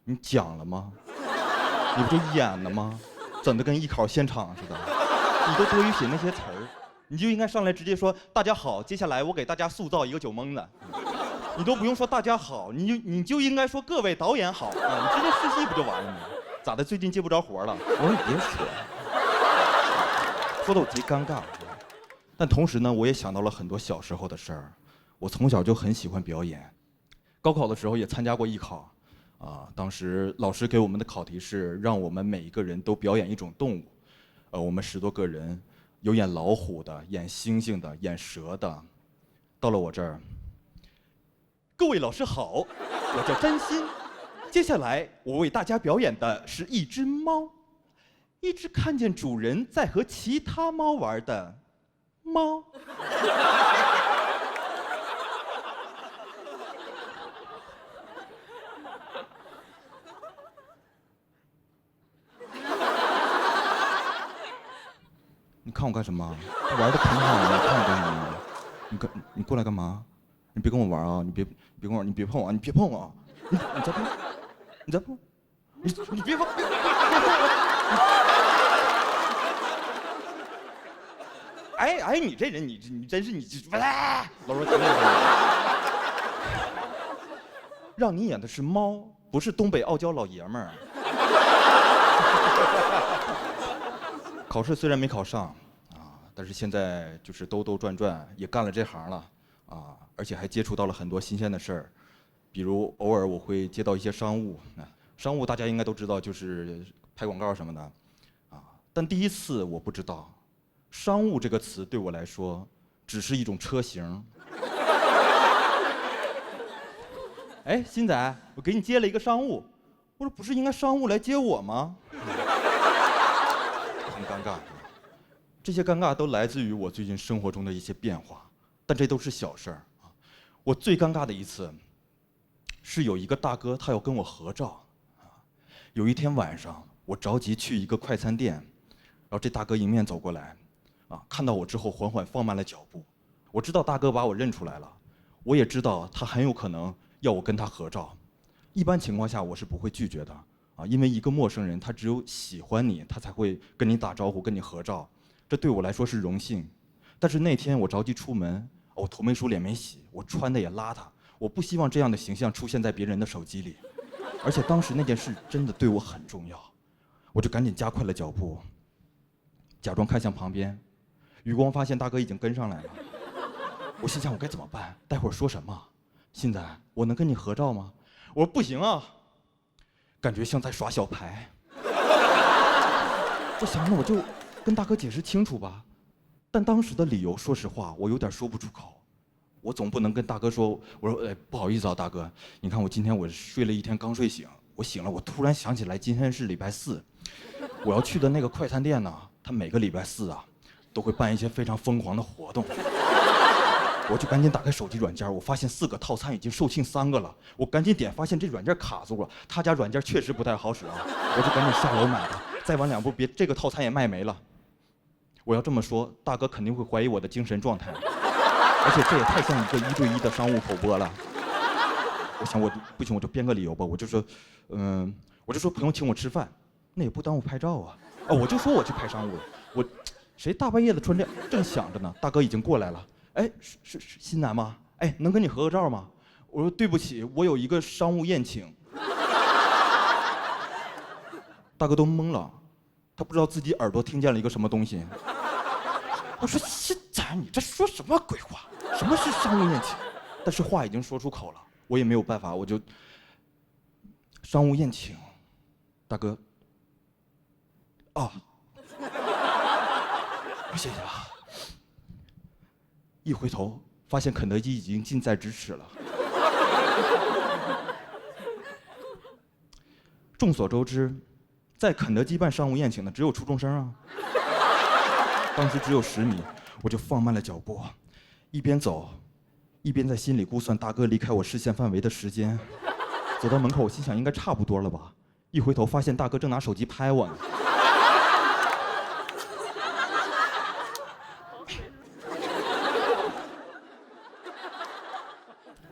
你讲了吗？你不就演了吗？整的跟艺考现场似的，你都多余写那些词儿。你就应该上来直接说大家好，接下来我给大家塑造一个酒蒙子，你都不用说大家好，你就应该说各位导演好啊，你直接试戏不就完了吗？咋的？最近接不着活了？我说你别说得我贼尴尬。但同时呢，我也想到了很多小时候的事儿。我从小就很喜欢表演，高考的时候也参加过艺考，当时老师给我们的考题是让我们每一个人都表演一种动物，我们10多个人，有演老虎的，演猩猩的，演蛇的。到了我这儿，各位老师好，我叫詹鑫，接下来我为大家表演的是一只猫，一只看见主人在和其他猫玩的猫。你看我干什么？玩的挺好的，你看我干什么？你过来干嘛？你别跟我玩啊！你别跟我玩，你别碰我啊！你别碰我啊！你再碰，你再碰，你别碰！哎，你这人，你真是你老说让你演的是猫，不是东北傲娇老爷们儿。考试虽然没考上，但是现在就是兜兜转转也干了这行了，而且还接触到了很多新鲜的事儿，比如偶尔我会接到一些商务，商务大家应该都知道，就是拍广告什么的，但第一次我不知道，商务这个词对我来说只是一种车型。哎，鑫仔，我给你接了一个商务，我说不是应该商务来接我吗？很尴尬，这些尴尬都来自于我最近生活中的一些变化，但这都是小事儿啊。我最尴尬的一次，是有一个大哥他要跟我合照，有一天晚上我着急去一个快餐店，然后这大哥迎面走过来，看到我之后缓缓放慢了脚步。我知道大哥把我认出来了，我也知道他很有可能要我跟他合照。一般情况下我是不会拒绝的。因为一个陌生人，他只有喜欢你，他才会跟你打招呼、跟你合照，这对我来说是荣幸。但是那天我着急出门，我头没梳、脸没洗，我穿的也邋遢，我不希望这样的形象出现在别人的手机里。而且当时那件事真的对我很重要，我就赶紧加快了脚步，假装看向旁边，余光发现大哥已经跟上来了。我心想我该怎么办？待会儿说什么？鑫仔，我能跟你合照吗？我说不行啊。感觉像在耍小牌，我想那我就跟大哥解释清楚吧，但当时的理由，说实话，我有点说不出口。我总不能跟大哥说，我说，不好意思啊，大哥，你看我今天我睡了一天，刚睡醒，我醒了，我突然想起来今天是礼拜4，我要去的那个快餐店呢，他每个礼拜4都会办一些非常疯狂的活动。我就赶紧打开手机软件，我发现4个套餐已经售罄3个了，我赶紧点，发现这软件卡住了，他家软件确实不太好使啊，我就赶紧下楼买了，再晚2步别这个套餐也卖没了。我要这么说，大哥肯定会怀疑我的精神状态，而且这也太像一个1对1的商务口播了。我想我不行，我就编个理由吧，我就说朋友请我吃饭，那也不耽误拍照啊，我就说我去拍商务了，我谁大半夜的穿这样，正想着呢，大哥已经过来了。哎，是鑫仔吗？哎，能跟你合个照吗？我说对不起，我有一个商务宴请。大哥都懵了，他不知道自己耳朵听见了一个什么东西。我说鑫仔，你这说什么鬼话？什么是商务宴请？但是话已经说出口了，我也没有办法，我就商务宴请，大哥。谢谢啊。一回头，发现肯德基已经近在咫尺了。众所周知，在肯德基办商务宴请的只有初中生啊。当时只有10米，我就放慢了脚步，一边走，一边在心里估算大哥离开我视线范围的时间。走到门口，我心想应该差不多了吧。一回头，发现大哥正拿手机拍我呢。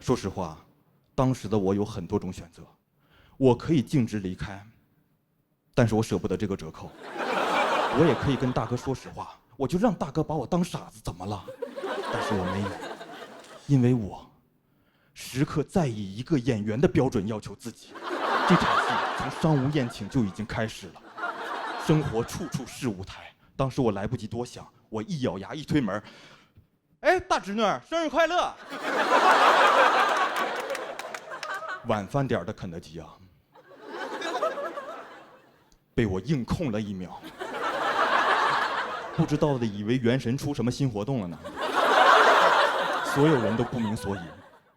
说实话，当时的我有很多种选择，我可以径直离开，但是我舍不得这个折扣。我也可以跟大哥说实话，我就让大哥把我当傻子，怎么了？但是我没有，因为我时刻在以一个演员的标准要求自己。这场戏从商务宴请就已经开始了，生活处处是舞台。当时我来不及多想，我一咬牙一推门，哎，大侄女，生日快乐！晚饭点的肯德基啊，被我硬控了1秒，不知道的以为原神出什么新活动了呢。所有人都不明所以，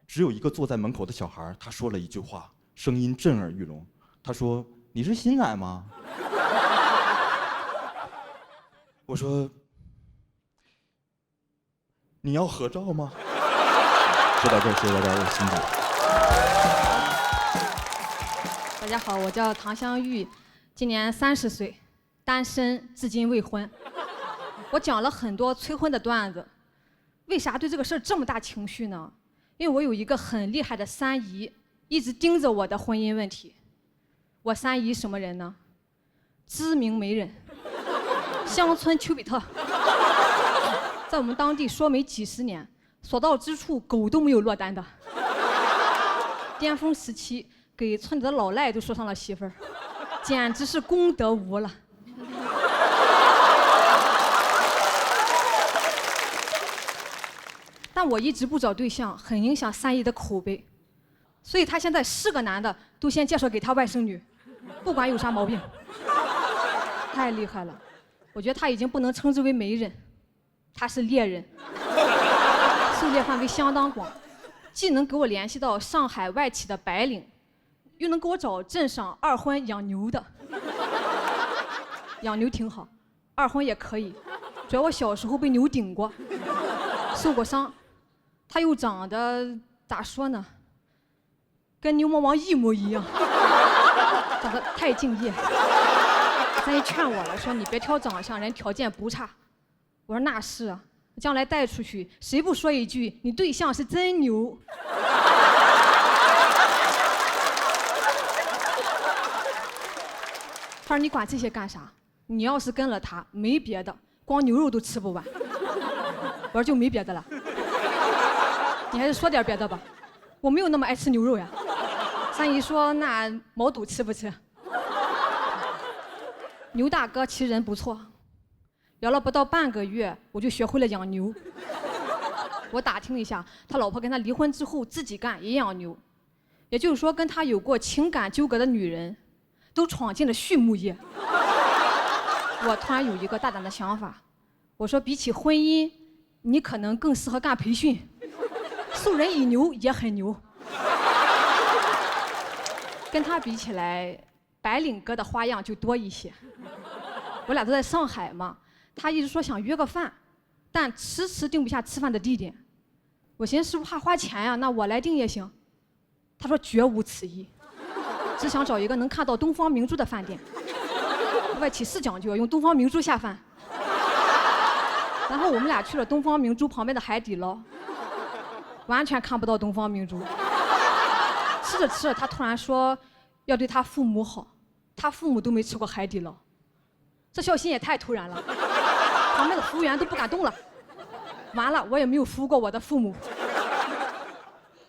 只有一个坐在门口的小孩，他说了一句话，声音震耳欲聋。他说：“你是新来吗？”我说：“你要合照吗？”说到这儿，谢谢大家，我是新仔。大家好，我叫唐香玉，今年30岁，单身，至今未婚。我讲了很多催婚的段子，为啥对这个事儿这么大情绪呢？因为我有一个很厉害的三姨，一直盯着我的婚姻问题。我三姨什么人呢？知名媒人，乡村丘比特，在我们当地说媒几10年，所到之处狗都没有落单的。巅峰时期，给村里的老赖都说上了媳妇儿，简直是功德无了。但我一直不找对象，很影响三姨的口碑，所以他现在是个男的都先介绍给他外甥女，不管有啥毛病。太厉害了，我觉得他已经不能称之为媒人，他是猎人，狩猎范围相当广，既能给我联系到上海外企的白领，又能给我找镇上2婚养牛的。养牛挺好，2婚也可以，主要我小时候被牛顶过，受过伤。他又长得咋说呢，跟牛魔王一模一样，长得太敬业。三姨劝我了，说你别挑长相，人条件不差。我说那是啊，将来带出去，谁不说一句你对象是真牛？他说你管这些干啥？你要是跟了他，没别的，光牛肉都吃不完。我说就没别的了。你还是说点别的吧，我没有那么爱吃牛肉呀。三姨说那毛肚吃不吃？牛大哥其实人不错，聊了不到半个月，我就学会了养牛。我打听了一下，他老婆跟他离婚之后自己干也养牛，也就是说跟他有过情感纠葛的女人，都闯进了畜牧业。我突然有一个大胆的想法，我说比起婚姻，你可能更适合干培训。授人以牛也很牛，跟他比起来，白领哥的花样就多一些。我俩都在上海嘛，他一直说想约个饭，但迟迟定不下吃饭的地点。我寻思是不是怕花钱呀？那我来定也行。他说绝无此意，只想找一个能看到东方明珠的饭店。外企是讲究用东方明珠下饭。然后我们俩去了东方明珠旁边的海底捞。完全看不到东方明珠。吃着吃着，他突然说要对他父母好，他父母都没吃过海底捞，这孝心也太突然了。旁边的服务员都不敢动了。完了，我也没有服务过我的父母，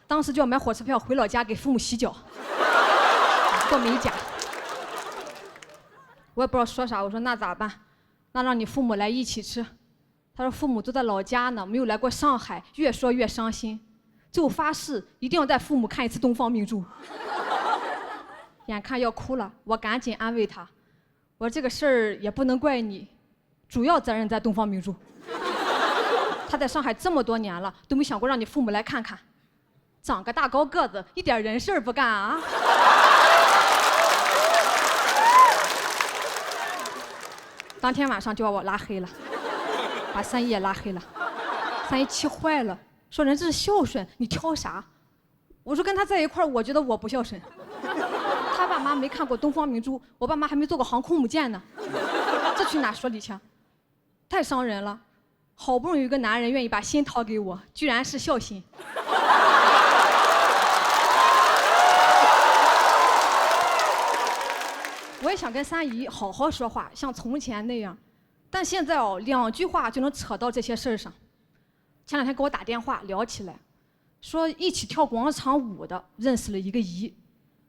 当时就要买火车票回老家给父母洗脚，做美甲。我也不知道说啥，我说那咋办？那让你父母来一起吃。他说父母都在老家呢，没有来过上海，越说越伤心。最后发誓一定要带父母看一次东方明珠。眼看要哭了，我赶紧安慰他，我说这个事儿也不能怪你，主要责任在东方明珠。他在上海这么多年了，都没想过让你父母来看看。长个大高个子，一点人事儿不干啊！当天晚上就把我拉黑了。把三姨也拉黑了，三姨气坏了，说人这是孝顺，你挑啥？我说跟他在一块儿，我觉得我不孝顺。他爸妈没看过东方明珠，我爸妈还没坐过航空母舰呢，这去哪说理去？太伤人了。好不容易有一个男人愿意把心掏给我，居然是孝心。我也想跟三姨好好说话，像从前那样。但现在2句话就能扯到这些事儿上。前2天给我打电话聊起来，说一起跳广场舞的认识了一个姨，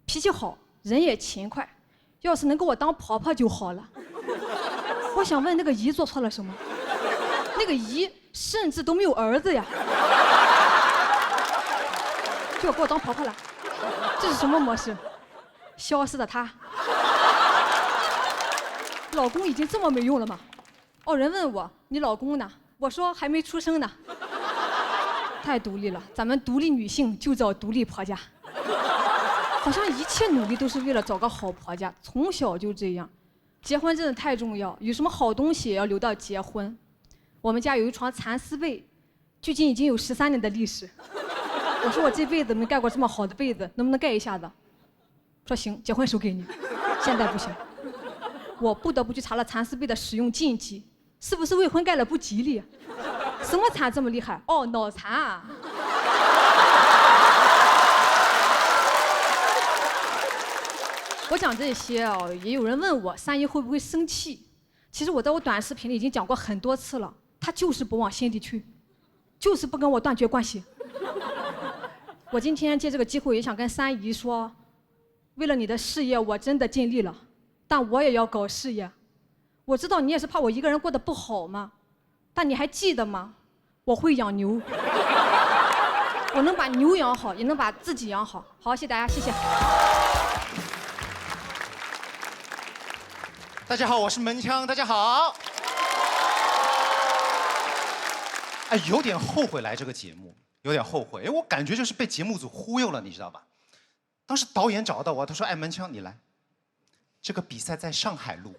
脾气好，人也勤快，要是能给我当婆婆就好了。我想问那个姨做错了什么？那个姨甚至都没有儿子呀，就要给我当婆婆了。这是什么模式？消失的他。老公已经这么没用了吗？哦，人问我你老公呢？我说还没出生呢。太独立了，咱们独立女性就找独立婆家。好像一切努力都是为了找个好婆家，从小就这样。结婚真的太重要，有什么好东西也要留到结婚。我们家有一床蚕丝被，距今已经有13年的历史。我说我这辈子没盖过这么好的被子，能不能盖一下子？说行，结婚时候给你。现在不行，我不得不去查了蚕丝被的使用禁忌，是不是未婚盖了不吉利？什么蚕这么厉害？哦，脑残啊！我讲这些哦，也有人问我3姨会不会生气。其实我在我短视频里已经讲过很多次了，她就是不往心里去，就是不跟我断绝关系。我今天借这个机会也想跟3姨说，为了你的事业，我真的尽力了，但我也要搞事业。我知道你也是怕我一个人过得不好嘛，但你还记得吗？我会养牛，我能把牛养好，也能把自己养好。好，谢谢大家，谢谢。大家好，我是门枪，大家好。哎，有点后悔来这个节目，有点后悔，因为我感觉就是被节目组忽悠了，你知道吧？当时导演找到我，他说：“哎，门枪，你来，这个比赛在上海录，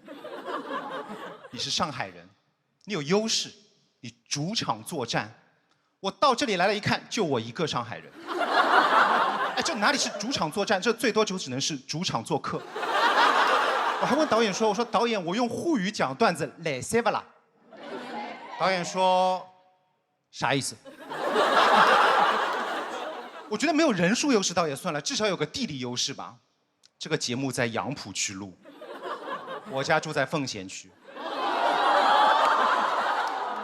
你是上海人，你有优势，你主场作战。我到这里来了，一看，就我一个上海人。哎，这哪里是主场作战？这最多就只能是主场做客。”我还问导演说：“我说导演，我用沪语讲段子来塞不啦？”导演说：“啥意思？”我觉得没有人数优势倒也算了，至少有个地理优势吧。这个节目在杨浦区录，我家住在奉贤区。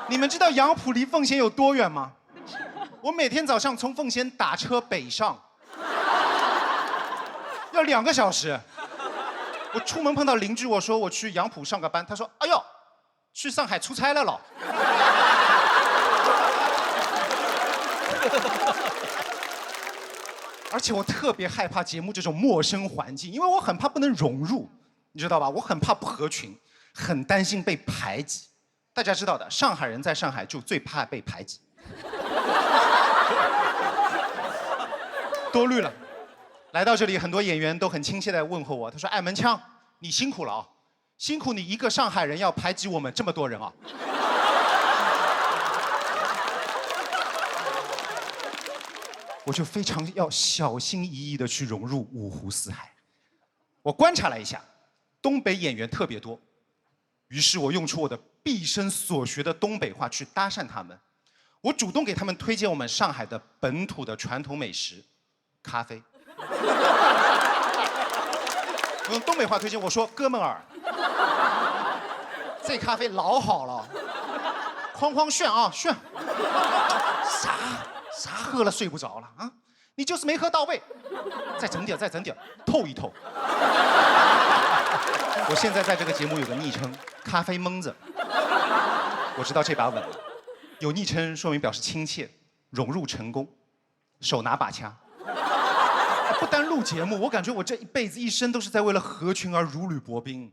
你们知道杨浦离奉贤有多远吗？我每天早上从奉贤打车北上，要2个小时。我出门碰到邻居，我说我去杨浦上个班，他说：“哎呦，去上海出差来了。”而且我特别害怕节目这种陌生环境，因为我很怕不能融入，你知道吧？我很怕不合群，很担心被排挤。大家知道的，上海人在上海就最怕被排挤。多虑了。来到这里，很多演员都很亲切地问候我。他说：“哎，门枪，你辛苦了啊，辛苦你一个上海人要排挤我们这么多人啊。”我就非常要小心翼翼地去融入五湖四海。我观察了一下，东北演员特别多，于是我用出我的毕生所学的东北话去搭讪他们。我主动给他们推荐我们上海的本土的传统美食——咖啡。我用东北话推荐，我说：“哥们儿，这咖啡老好了，哐哐炫啊炫！啥喝了睡不着了啊？你就是没喝到位，再整点，再整点，透一透。”我现在在这个节目有个昵称“咖啡蒙子”，我知道这把稳了。有昵称说明表示亲切，融入成功，手拿把掐。不单录节目，我感觉我这一辈子一生都是在为了合群而如履薄冰。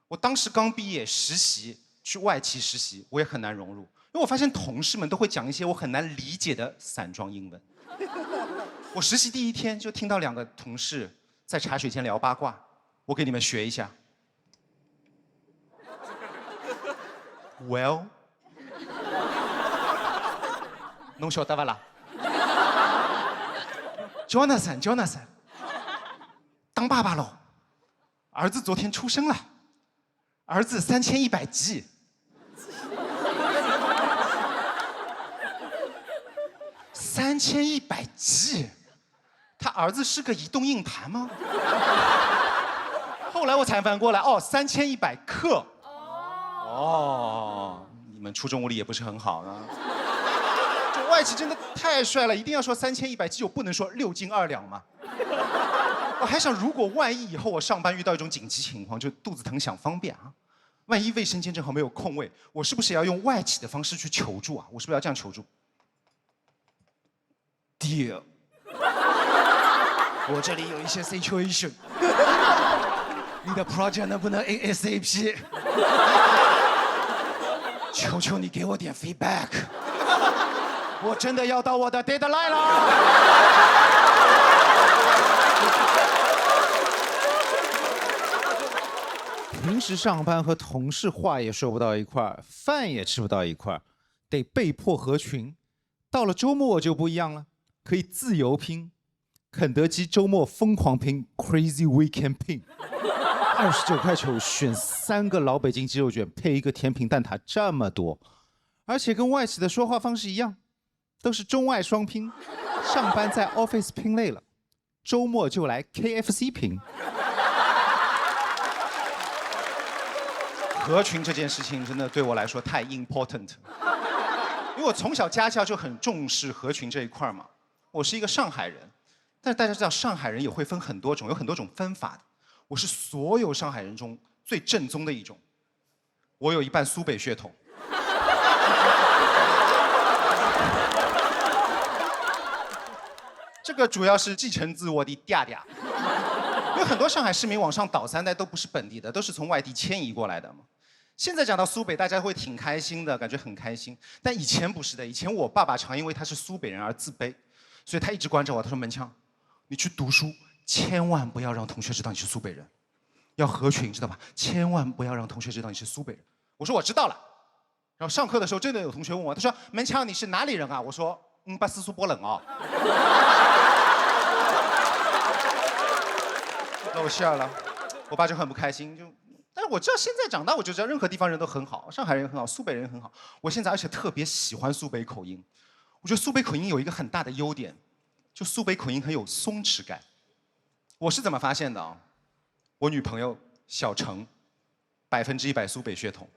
我当时刚毕业实习，去外企实习，我也很难融入，因为我发现同事们都会讲一些我很难理解的散装英文。我实习第1天就听到2个同事在茶水间聊八卦，我给你们学一下。Well， 侬晓得不啦？Jonathan， 当爸爸喽，儿子昨天出生了，儿子3100G。3100G， 他儿子是个移动硬盘吗？后来我才反过来，哦，3100克。哦，你们初中物理也不是很好呢。这外企真的太帅了，一定要说3100G，我不能说6斤2两吗？我还想，如果万一以后我上班遇到一种紧急情况，就肚子疼想方便啊，万一卫生间正好没有空位，我是不是也要用外企的方式去求助啊？我是不是要这样求助？Dear，我这里有一些 situation， 你的 project 能不能 ASAP？ 求求你给我点 feedback， 我真的要到我的 deadline 了。平时上班和同事话也说不到一块儿，饭也吃不到一块儿，得被迫合群。到了周末我就不一样了，可以自由拼。肯德基周末疯狂拼 Crazy Weekend 拼，29.9选3个老北京鸡肉卷配1个甜品蛋挞，这么多，而且跟外企的说话方式一样，都是中外双拼。上班在 office 拼累了，周末就来 KFC 拼。合群这件事情真的对我来说太 important， 因为我从小家教就很重视合群这一块嘛。我是一个上海人，但是大家知道上海人也会分很多种，有很多种分法的。我是所有上海人中最正宗的一种，我有一半苏北血统。这个主要是继承自我的嗲嗲，因为很多上海市民往上倒3代都不是本地的，都是从外地迁移过来的嘛。现在讲到苏北，大家会挺开心的，感觉很开心。但以前不是的，以前我爸爸常因为他是苏北人而自卑，所以他一直关着我。他说：“门枪，你去读书，千万不要让同学知道你是苏北人，要合群，知道吧？千万不要让同学知道你是苏北人。”我说：“我知道了。”然后上课的时候，真的有同学问我，他说：“门枪，你是哪里人啊？”我说：“巴斯苏波冷啊。”露馅了，我爸就很不开心，但是我知道现在长大，我就知道任何地方人都很好，上海人很好，苏北人很好。我现在而且特别喜欢苏北口音，我觉得苏北口音有一个很大的优点，就苏北口音很有松弛感。我是怎么发现的啊？我女朋友小程，100%苏北血统。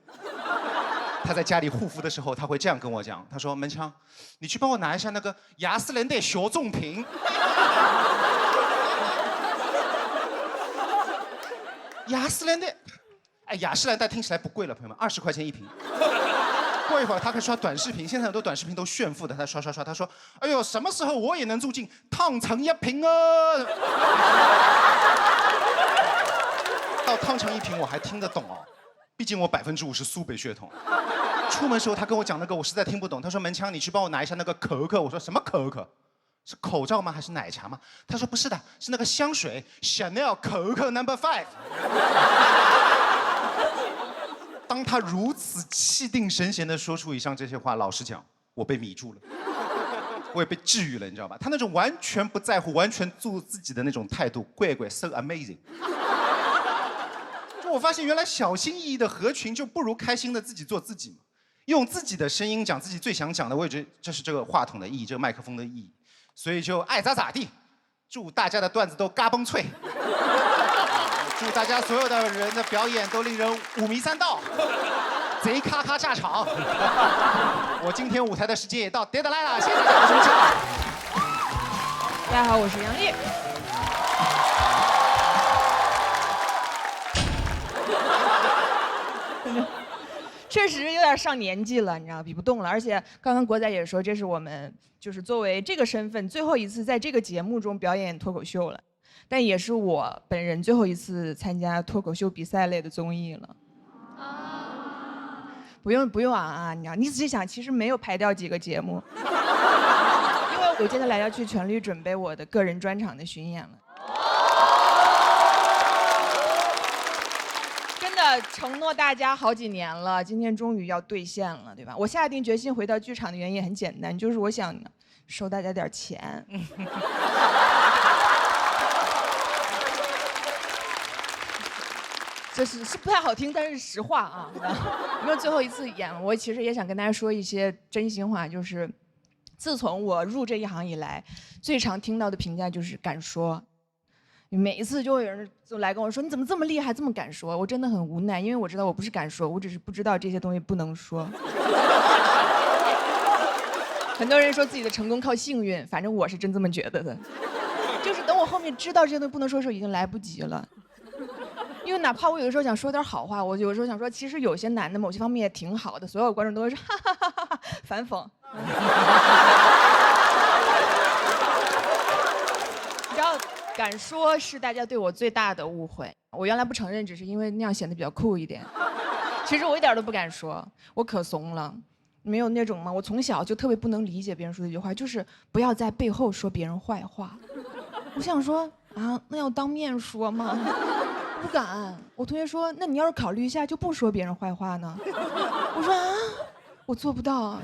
她在家里护肤的时候，她会这样跟我讲，她说：“门枪，你去帮我拿一下那个雅诗兰黛小棕瓶。”雅诗兰黛，哎，雅诗兰黛听起来不贵了，朋友们，20块钱1瓶。过一会儿，他可以刷短视频，现在很多短视频都炫富的，他刷，他说：“哎呦，什么时候我也能住进汤臣1瓶啊？”到汤臣1瓶我还听得懂哦，毕竟我50%苏北血统。出门时候他跟我讲那个，我实在听不懂。他说：“门枪，你去帮我拿一下那个可可。”我说：“什么可可？是口罩吗？还是奶茶吗？”他说：“不是的，是那个香水 Chanel 可可 No.5。”当他如此气定神闲地说出以上这些话，老实讲，我被迷住了，我也被治愈了，你知道吧？他那种完全不在乎、完全做自己的那种态度，怪 so amazing。就我发现，原来小心翼翼的合群，就不如开心的自己做自己嘛。用自己的声音讲自己最想讲的，我也觉得这是这个话筒的意义，这个麦克风的意义。所以就爱咋咋地，祝大家的段子都嘎嘣脆，祝大家所有的人的表演都令人5迷3道，贼咔咔炸场。我今天舞台的时间也到 deadline 了，谢谢大家收看。大家好，我是杨丽。确实有点上年纪了，你知道，比不动了。而且刚刚国仔也说，这是我们就是作为这个身份最后一次在这个节目中表演脱口秀了，但也是我本人最后一次参加脱口秀比赛类的综艺了。不用啊，你知道，你仔细想，其实没有排掉几个节目，因为我接下来要去全力准备我的个人专场的巡演了。承诺大家好几年了，今天终于要兑现了，对吧？我下定决心回到剧场的原因也很简单，就是我想收大家点钱。这是不太好听，但是实话啊。因为最后一次演，我其实也想跟大家说一些真心话，就是自从我入这一行以来，最常听到的评价就是敢说。每一次就会有人就来跟我说：“你怎么这么厉害，这么敢说？”我真的很无奈，因为我知道我不是敢说，我只是不知道这些东西不能说。很多人说自己的成功靠幸运，反正我是真这么觉得的。就是等我后面知道这些东西不能说的时候，已经来不及了。因为哪怕我有的时候想说点好话，我有的时候想说，其实有些男的某些方面也挺好的，所有观众都会说哈哈哈哈，反讽。你知道？敢说是大家对我最大的误会。我原来不承认，只是因为那样显得比较酷一点。其实我一点都不敢说，我可怂了。没有那种吗？我从小就特别不能理解别人说的一句话，就是不要在背后说别人坏话。我想说啊，那要当面说吗？不敢。我同学说，那你要是考虑一下，就不说别人坏话呢？我说啊，我做不到。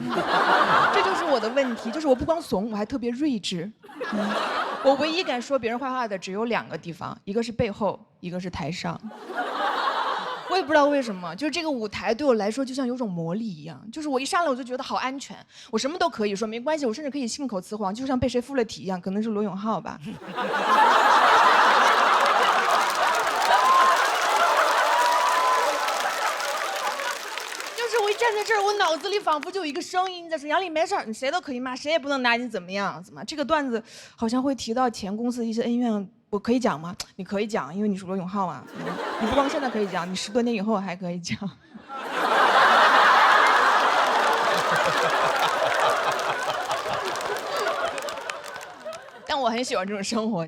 这就是我的问题，就是我不光怂，我还特别睿智。我唯一敢说别人坏话的只有2个地方，一个是背后，一个是台上。我也不知道为什么，就是这个舞台对我来说就像有种魔力一样，就是我一上来我就觉得好安全，我什么都可以说，没关系，我甚至可以信口雌黄，就像被谁附了体一样，可能是罗永浩吧。就是我一站在这儿，我脑子里仿佛就有一个声音在说：“杨丽没事儿，你谁都可以骂，谁也不能拿你怎么样，怎么？这个段子好像会提到前公司的一些恩怨。”我可以讲吗？你可以讲，因为你是罗永浩啊。你不光现在可以讲，你10多年以后还可以讲。但我很喜欢这种生活，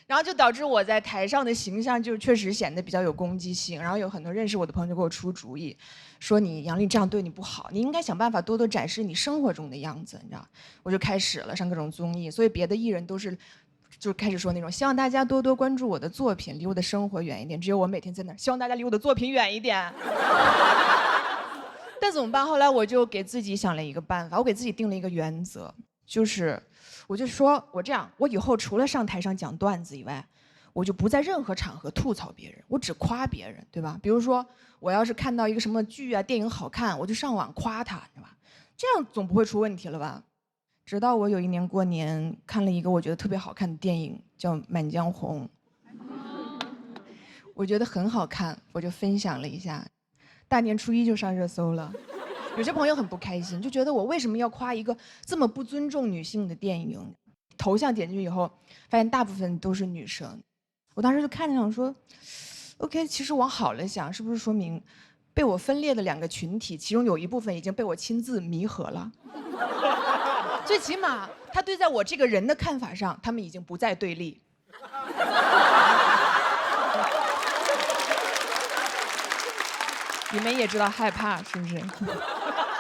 然后就导致我在台上的形象就确实显得比较有攻击性。然后有很多认识我的朋友就给我出主意，说你杨丽这样对你不好，你应该想办法多多展示你生活中的样子，你知道？我就开始了上各种综艺，所以别的艺人都是。就开始说那种希望大家多多关注我的作品，离我的生活远一点。只有我每天在那儿，希望大家离我的作品远一点。但怎么办？后来我就给自己想了一个办法，我给自己定了一个原则，就是我就说我这样，我以后除了上台上讲段子以外，我就不在任何场合吐槽别人，我只夸别人，对吧？比如说我要是看到一个什么剧啊、电影好看，我就上网夸他，对吧？这样总不会出问题了吧？直到我有一年过年看了一个我觉得特别好看的电影，叫《满江红》，我觉得很好看，我就分享了一下，大年初1就上热搜了。有些朋友很不开心，就觉得我为什么要夸一个这么不尊重女性的电影？头像点进去以后，发现大部分都是女生。我当时就看着想说 ，OK， 其实往好了想，是不是说明被我分裂的2个群体，其中有一部分已经被我亲自弥合了？最起码，他对在我这个人的看法上，他们已经不再对立。你们也知道害怕是不是？你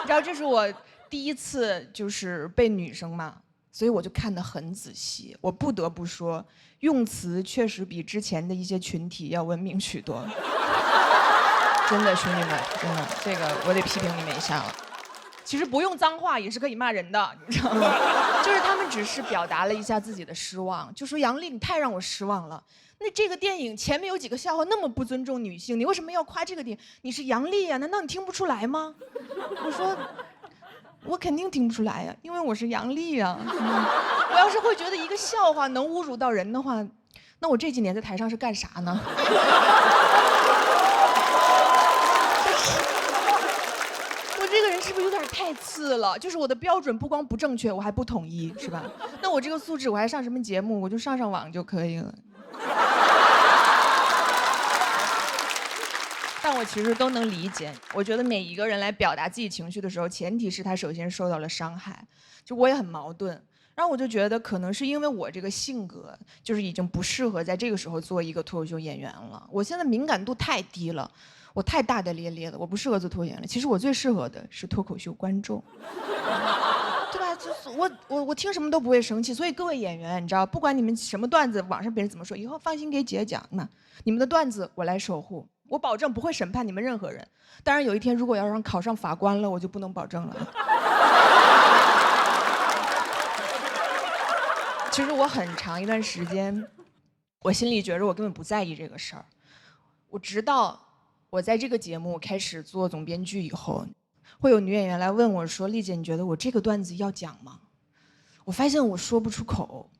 知道这是我第一次就是被女生骂，所以我就看得很仔细。我不得不说，用词确实比之前的一些群体要文明许多。真的，兄弟们，真的，这个我得批评你们一下了。其实不用脏话也是可以骂人的，你知道吗？就是他们只是表达了一下自己的失望，就说杨丽你太让我失望了。那这个电影前面有几个笑话那么不尊重女性，你为什么要夸这个电影？你是杨丽呀，难道你听不出来吗？我说，我肯定听不出来呀，因为我是杨丽呀。我要是会觉得一个笑话能侮辱到人的话，那我这几年在台上是干啥呢？这个人是不是有点太次了？就是我的标准不光不正确，我还不统一，是吧？那我这个素质，我还上什么节目？我就上网就可以了。但我其实都能理解。我觉得每一个人来表达自己情绪的时候，前提是他首先受到了伤害。就我也很矛盾，然后我就觉得可能是因为我这个性格，就是已经不适合在这个时候做一个脱口秀演员了。我现在敏感度太低了。我太大大咧咧了，我不适合做脱口演了。其实我最适合的是脱口秀观众，对吧？就是我听什么都不会生气。所以各位演员，你知道，不管你们什么段子，网上别人怎么说，以后放心给姐讲。那你们的段子我来守护，我保证不会审判你们任何人。当然有一天如果要让考上法官了，我就不能保证了。其实我很长一段时间，我心里觉着我根本不在意这个事儿。我直到我在这个节目开始做总编剧以后，会有女演员来问我说：“丽姐，你觉得我这个段子要讲吗？”我发现我说不出口，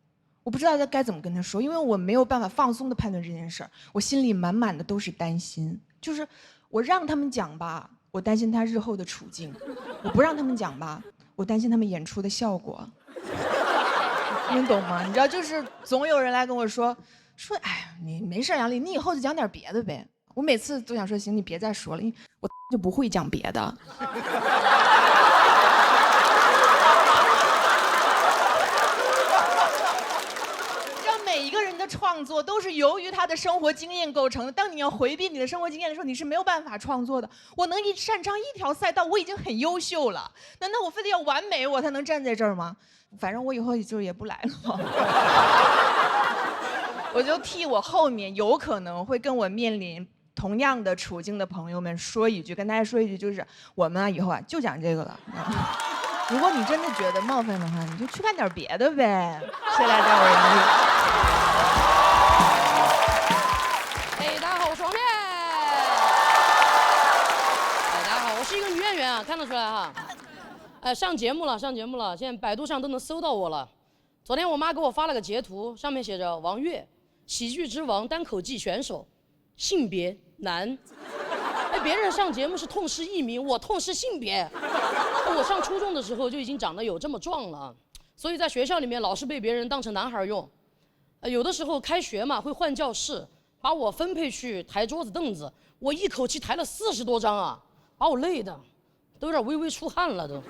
我不知道该怎么跟她说，因为我没有办法放松地判断这件事儿，我心里满满的都是担心。就是我让他们讲吧，我担心他日后的处境；我不让他们讲吧，我担心他们演出的效果。你们懂吗？你知道，就是总有人来跟我说，哎呀，你没事，杨丽，你以后就讲点别的呗。我每次都想说，行，你别再说了，因为我就不会讲别的。让每一个人的创作都是由于他的生活经验构成的。当你要回避你的生活经验的时候，你是没有办法创作的。我能擅长一条赛道，我已经很优秀了。难道我非得要完美，我才能站在这儿吗？反正我以后就也不来了。我就替我后面有可能会跟我面临同样的处境的朋友们说一句，跟大家说一句，就是我们以后就讲这个了。如果你真的觉得冒犯的话，你就去干点别的呗。谢谢大家，我是杨丽。大家好，我是王骗。大家好，我是一个女演员啊，看得出来哈。上节目了，现在百度上都能搜到我了。昨天我妈给我发了个截图，上面写着王悦，喜剧之王单口季选手，性别男。别人上节目是痛失艺名，我痛失性别。我上初中的时候就已经长得有这么壮了，所以在学校里面老是被别人当成男孩用。有的时候开学嘛会换教室，把我分配去抬桌子凳子，我一口气抬了40多张啊，把我累的都有点微微出汗了都。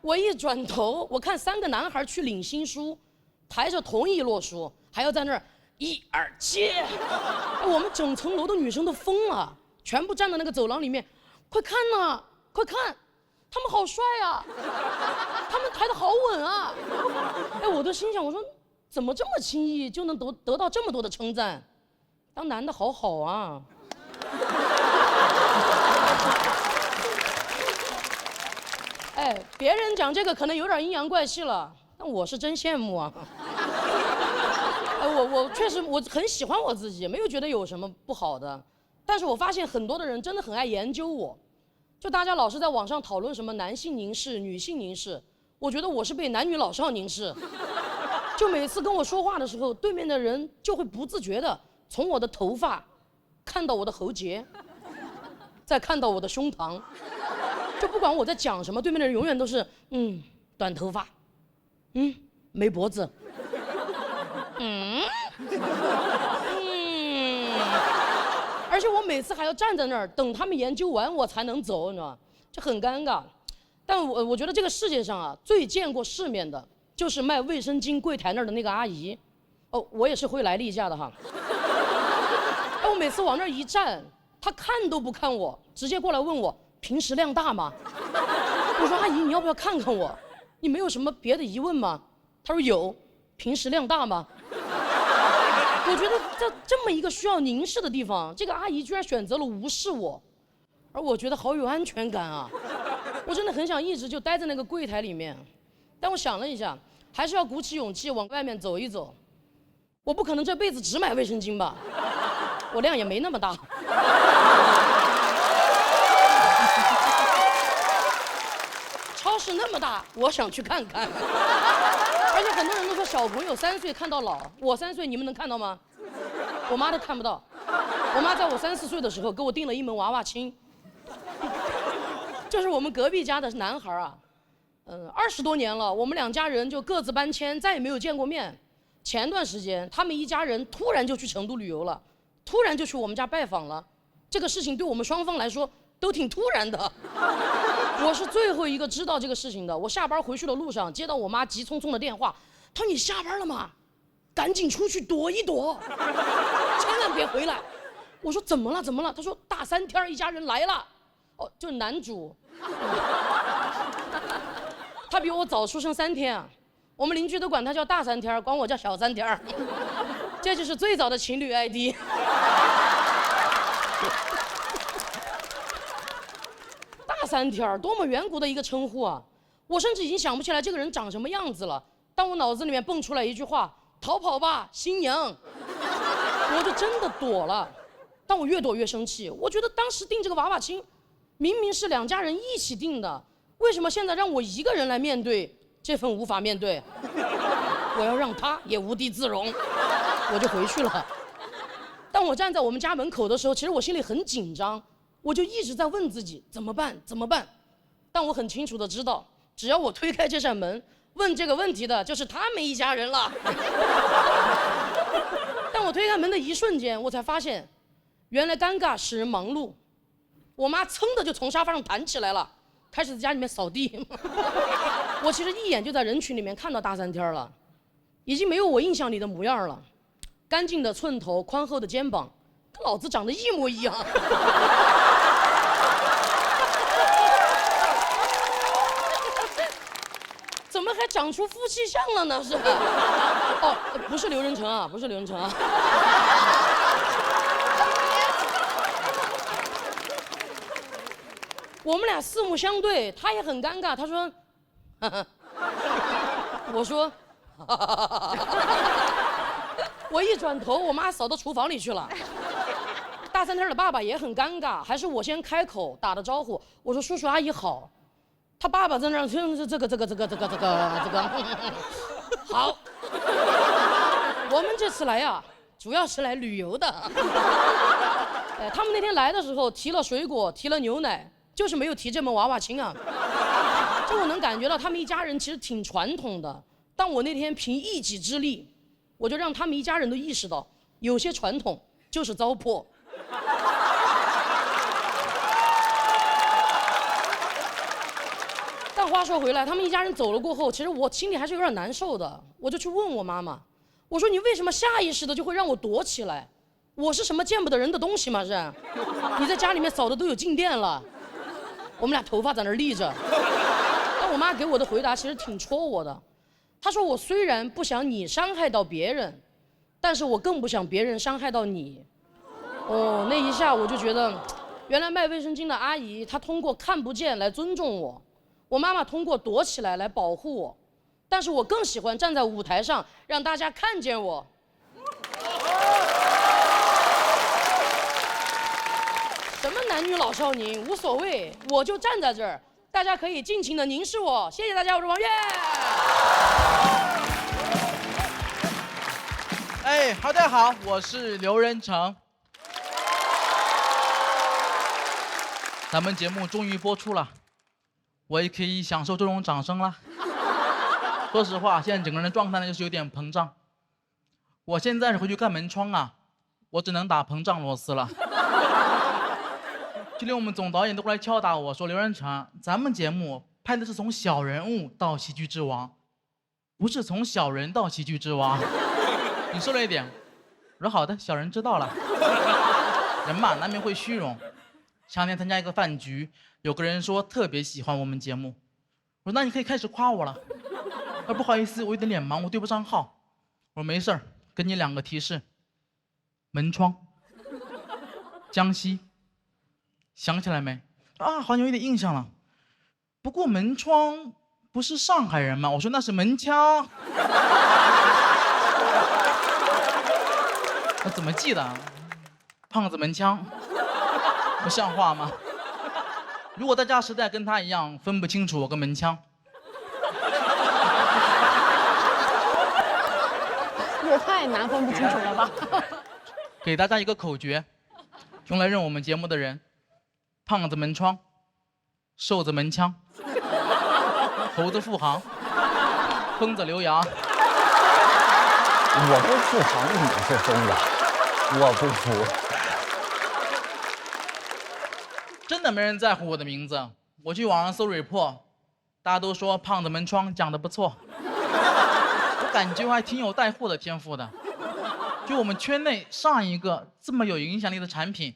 我一转头，我看3个男孩去领新书，抬着同一摞书，还要在那儿1、2接。我们整层楼的女生都疯了，全部站在那个走廊里面，快看呐，快看，他们好帅啊，他们抬得好稳啊。我都心想，我说怎么这么轻易就能得到这么多的称赞？当男的好好啊。别人讲这个可能有点阴阳怪气了，但我是真羡慕啊。我确实我很喜欢我自己，没有觉得有什么不好的。但是我发现很多的人真的很爱研究我，就大家老是在网上讨论什么男性凝视、女性凝视，我觉得我是被男女老少凝视。就每次跟我说话的时候，对面的人就会不自觉的从我的头发看到我的喉结，再看到我的胸膛。就不管我在讲什么，对面的人永远都是短头发，没脖子，而且我每次还要站在那儿等他们研究完我才能走，你知道吗？这很尴尬。但我觉得这个世界上啊，最见过世面的就是卖卫生巾柜台那儿的那个阿姨。我也是会来例假的哈。我每次往那儿一站，她看都不看我，直接过来问我平时量大吗？我说阿姨，你要不要看看我？你没有什么别的疑问吗？她说有，平时量大吗？我觉得在这么一个需要凝视的地方，这个阿姨居然选择了无视我，而我觉得好有安全感啊！我真的很想一直就待在那个柜台里面，但我想了一下，还是要鼓起勇气往外面走一走。我不可能这辈子只买卫生巾吧？我量也没那么大。超市那么大，我想去看看。而且很多人都说小朋友3岁看到老，我3岁你们能看到吗？我妈都看不到。我妈在我3、4岁的时候给我订了一门娃娃亲，就是我们隔壁家的男孩啊，20多年了，我们2家人就各自搬迁，再也没有见过面。前段时间他们一家人突然就去成都旅游了，突然就去我们家拜访了，这个事情对我们双方来说都挺突然的。我是最后一个知道这个事情的。我下班回去的路上接到我妈急匆匆的电话，她说你下班了吗？赶紧出去躲一躲，千万别回来。我说怎么了？怎么了？她说大3天一家人来了。就是男主，他比我早出生3天啊。我们邻居都管他叫大3天，管我叫小3天。这就是最早的情侣 ID。大3天，多么远古的一个称呼啊！我甚至已经想不起来这个人长什么样子了。当我脑子里面蹦出来一句话“逃跑吧，新娘”，我就真的躲了。但我越躲越生气，我觉得当时订这个娃娃亲，明明是2家人一起订的，为什么现在让我一个人来面对这份无法面对？我要让他也无地自容，我就回去了。当我站在我们家门口的时候，其实我心里很紧张，我就一直在问自己怎么办，怎么办？但我很清楚的知道，只要我推开这扇门，问这个问题的就是他们一家人了。但我推开门的一瞬间，我才发现，原来尴尬使人忙碌。我妈噌的就从沙发上弹起来了，开始在家里面扫地。我其实一眼就在人群里面看到大3天了，已经没有我印象里的模样了，干净的寸头，宽厚的肩膀，跟老子长得一模一样。怎么还长出夫妻相了呢？是吧？哦，不是刘仁成啊，不是刘仁成啊。我们俩四目相对，他也很尴尬。他说：“呵呵。”我说：“我一转头，我妈扫到厨房里去了。大三天的爸爸也很尴尬，还是我先开口打的招呼。我说：“叔叔阿姨好。”他爸爸在那儿听这个，好。我们这次来呀，主要是来旅游的。他们那天来的时候提了水果，提了牛奶，就是没有提这门娃娃亲啊。就我能感觉到他们一家人其实挺传统的，但我那天凭一己之力，我就让他们一家人都意识到，有些传统就是糟粕。但话说回来，他们一家人走了过后，其实我心里还是有点难受的。我就去问我妈妈，我说你为什么下意识的就会让我躲起来？我是什么见不得人的东西吗？是？你在家里面扫的都有静电了，我们俩头发在那儿立着。但我妈给我的回答其实挺戳我的。她说我虽然不想你伤害到别人，但是我更不想别人伤害到你。哦，那一下我就觉得，原来卖卫生巾的阿姨她通过看不见来尊重我。我妈妈通过躲起来来保护我，但是我更喜欢站在舞台上让大家看见我。什么男女老少宁无所谓，我就站在这儿，大家可以尽情的凝视我。谢谢大家，我是王悦。哎，大家好，我是刘仁成。咱们节目终于播出了。我也可以享受这种掌声了。说实话，现在整个人的状态呢就是有点膨胀。我现在是回去看门窗啊，我只能打膨胀螺丝了。就连我们总导演都过来敲打我说：“刘仁成，咱们节目拍的是从小人物到喜剧之王，不是从小人到喜剧之王。”你说了一点，我说好的，小人知道了。人嘛，难免会虚荣。前两天参加一个饭局，有个人说特别喜欢我们节目，我说那你可以开始夸我了。他说不好意思，我有点脸盲，我对不上号。我说没事儿，给你2个提示：门窗、江西，想起来没？啊，好像有点印象了。不过门窗不是上海人吗？我说那是门腔。我怎么记得？胖子门腔。不像话吗？如果大家实在跟他一样分不清楚我跟门腔，也太难分不清楚了吧？给大家一个口诀，用来认我们节目的人：胖子门窗，瘦子门腔，猴子复航，疯子刘洋。我不复航，你是疯子，我不服。真的没人在乎我的名字，我去网上搜 report， 大家都说胖子门窗讲得不错，我感觉我还挺有带货的天赋的。就我们圈内上一个这么有影响力的产品，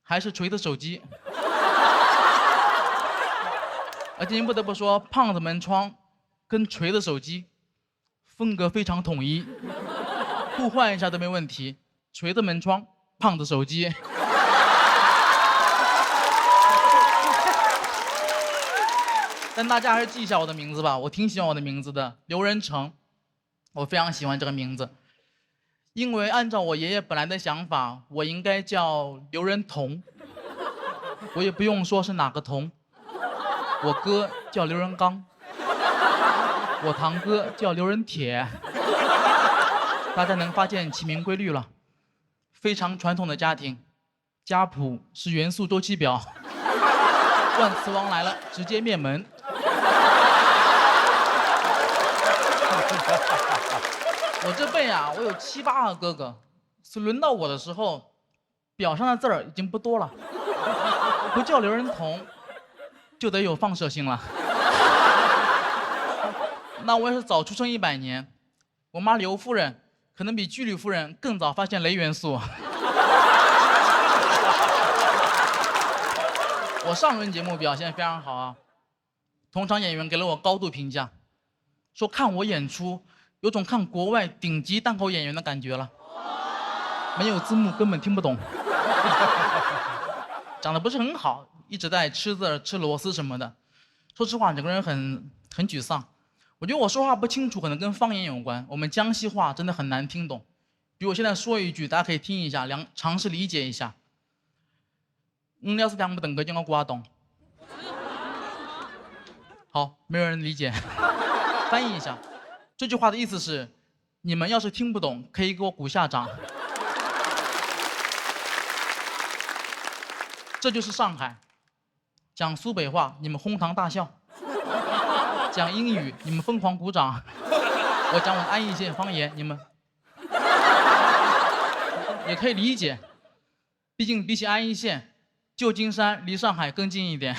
还是锤子手机。而且您不得不说，胖子门窗跟锤子手机风格非常统一，互换一下都没问题。锤子门窗，胖子手机。但大家还是记一下我的名字吧，我挺喜欢我的名字的，刘仁成，我非常喜欢这个名字，因为按照我爷爷本来的想法，我应该叫刘仁彤，我也不用说是哪个彤，我哥叫刘仁刚，我堂哥叫刘仁铁，大家能发现起名规律了，非常传统的家庭，家谱是元素周期表，万磁王来了直接灭门。我这辈啊，我有7、8个哥哥，所以轮到我的时候，表上的字儿已经不多了，不叫刘仁彤，就得有放射性了。那我也是早出生100年，我妈刘夫人可能比居里夫人更早发现镭元素。我上轮节目表现非常好啊，同场演员给了我高度评价，说看我演出有种看国外顶级单口演员的感觉了。没有字幕根本听不懂，讲的不是很好，一直在吃字吃螺丝什么的。说实话，整个人很沮丧。我觉得我说话不清楚，可能跟方言有关。我们江西话真的很难听懂。比如我现在说一句，大家可以听一下，尝试理解一下。要是两不等个就我瓜懂。好，没有人理解。翻译一下，这句话的意思是：你们要是听不懂，可以给我鼓下掌。这就是上海，讲苏北话你们哄堂大笑，讲英语你们疯狂鼓掌，我讲我的安义县方言你们也可以理解，毕竟比起安义县，旧金山离上海更近一点。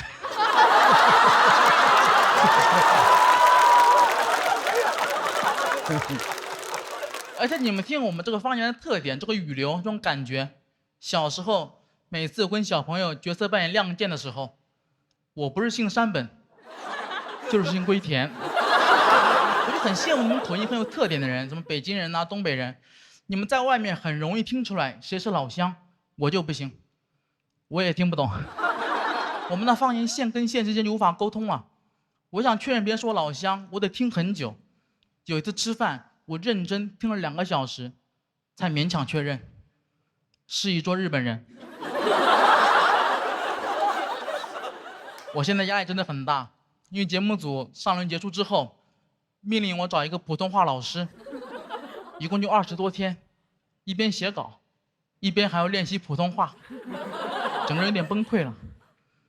而且你们听我们这个方言的特点，这个语流，这种感觉，小时候。每次跟小朋友角色扮演亮剑的时候，我不是姓山本，就是姓龟田。我就很羡慕你们口音很有特点的人，什么北京人啊、东北人，你们在外面很容易听出来谁是老乡，我就不行，我也听不懂。我们的方言县跟县之间就无法沟通了。我想确认别人是我老乡，我得听很久。有一次吃饭，我认真听了2个小时，才勉强确认，是一桌日本人。我现在压力真的很大，因为节目组上轮结束之后，命令我找一个普通话老师，一共就20多天，一边写稿，一边还要练习普通话，整个人有点崩溃了。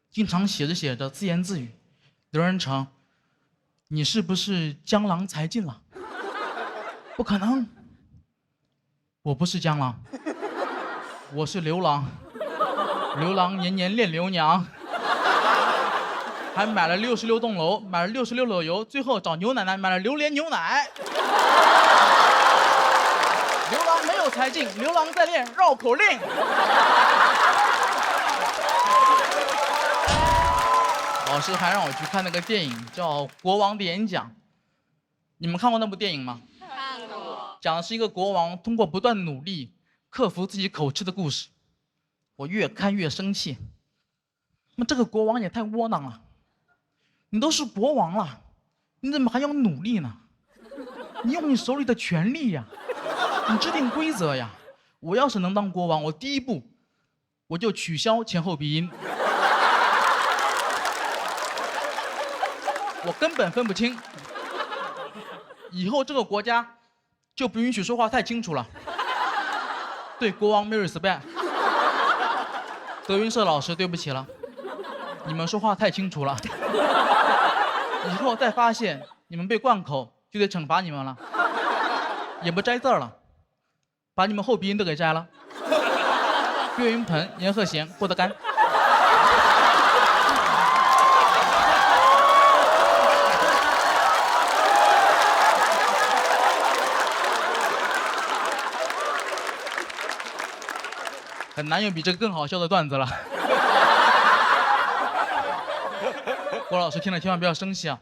经常写着写着自言自语：“刘仁成，你是不是江郎才尽了？”不可能，我不是江郎，我是刘郎，刘郎年年恋刘娘。还买了66栋楼，买了66篓油，最后找牛奶奶买了榴莲牛奶。刘郎没有才尽，刘郎在练绕口令。老师还让我去看那个电影，叫《国王的演讲》。你们看过那部电影吗？看过。讲的是一个国王通过不断努力克服自己口吃的故事。我越看越生气。那这个国王也太窝囊了。你都是国王了，你怎么还要努力呢？你用你手里的权力呀，你制定规则呀。我要是能当国王，我第一步我就取消前后鼻音，我根本分不清。以后这个国家就不允许说话太清楚了，对国王没 respect。德云社老师，对不起了，你们说话太清楚了。以后再发现你们被灌口，就得惩罚你们了，也不摘字了，把你们后鼻音都给摘了。岳云鹏、阎鹤贤、郭德纲。很难有比这个更好笑的段子了。郭老师听了千万不要生气啊！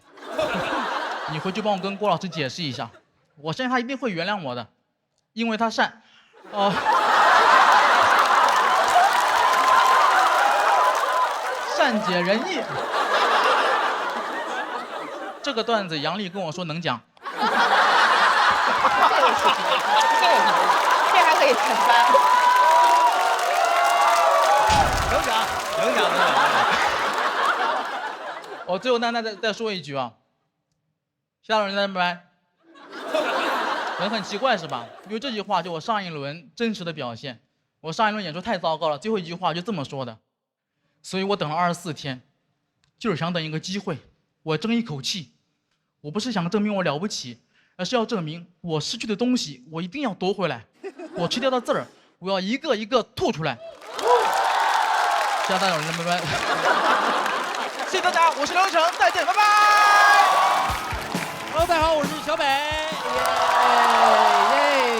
你回去帮我跟郭老师解释一下，我相信他一定会原谅我的，因为他善解人意。这个段子杨丽跟我说能讲。这还可以承担。能讲。我最后再说一句啊，其他人在拜拜。人很奇怪是吧？因为这句话就我上一轮真实的表现。我上一轮演出太糟糕了，最后一句话就这么说的，所以我等了24天，就是想等一个机会，我争一口气。我不是想证明我了不起，而是要证明我失去的东西我一定要夺回来，我吃掉的字儿我要一个一个吐出来。其他大友人拜拜。谢谢大家，我是刘成，再见，拜拜。Hello，大家好，我是小北。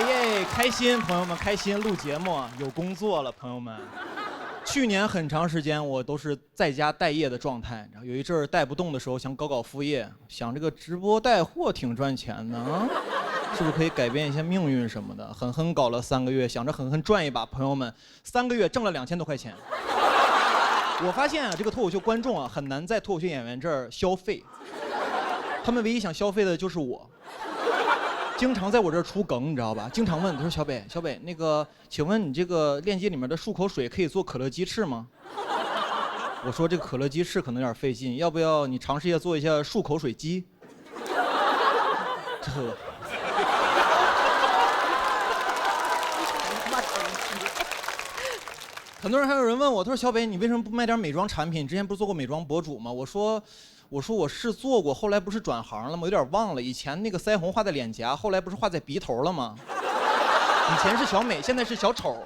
耶，开心，朋友们开心，录节目有工作了，朋友们。去年很长时间我都是在家待业的状态，有一阵儿带不动的时候，想搞副业，想这个直播带货挺赚钱的啊，是不是可以改变一下命运什么的？狠狠搞了3个月，想着狠狠赚一把，朋友们，3个月挣了2000多块钱。我发现啊，这个脱口秀观众啊，很难在脱口秀演员这儿消费，他们唯一想消费的就是我。经常在我这儿出梗，你知道吧？经常问他说：“小北，那个，请问你这个链接里面的漱口水可以做可乐鸡翅吗？”我说：“这个可乐鸡翅可能有点费劲，要不要你尝试一下做一下漱口水鸡？”这。很多人还有人问我，他说：“小北，你为什么不卖点美妆产品？之前不是做过美妆博主吗？”我说我是做过，后来不是转行了吗？有点忘了。以前那个腮红画在脸颊，后来不是画在鼻头了吗？以前是小美，现在是小丑。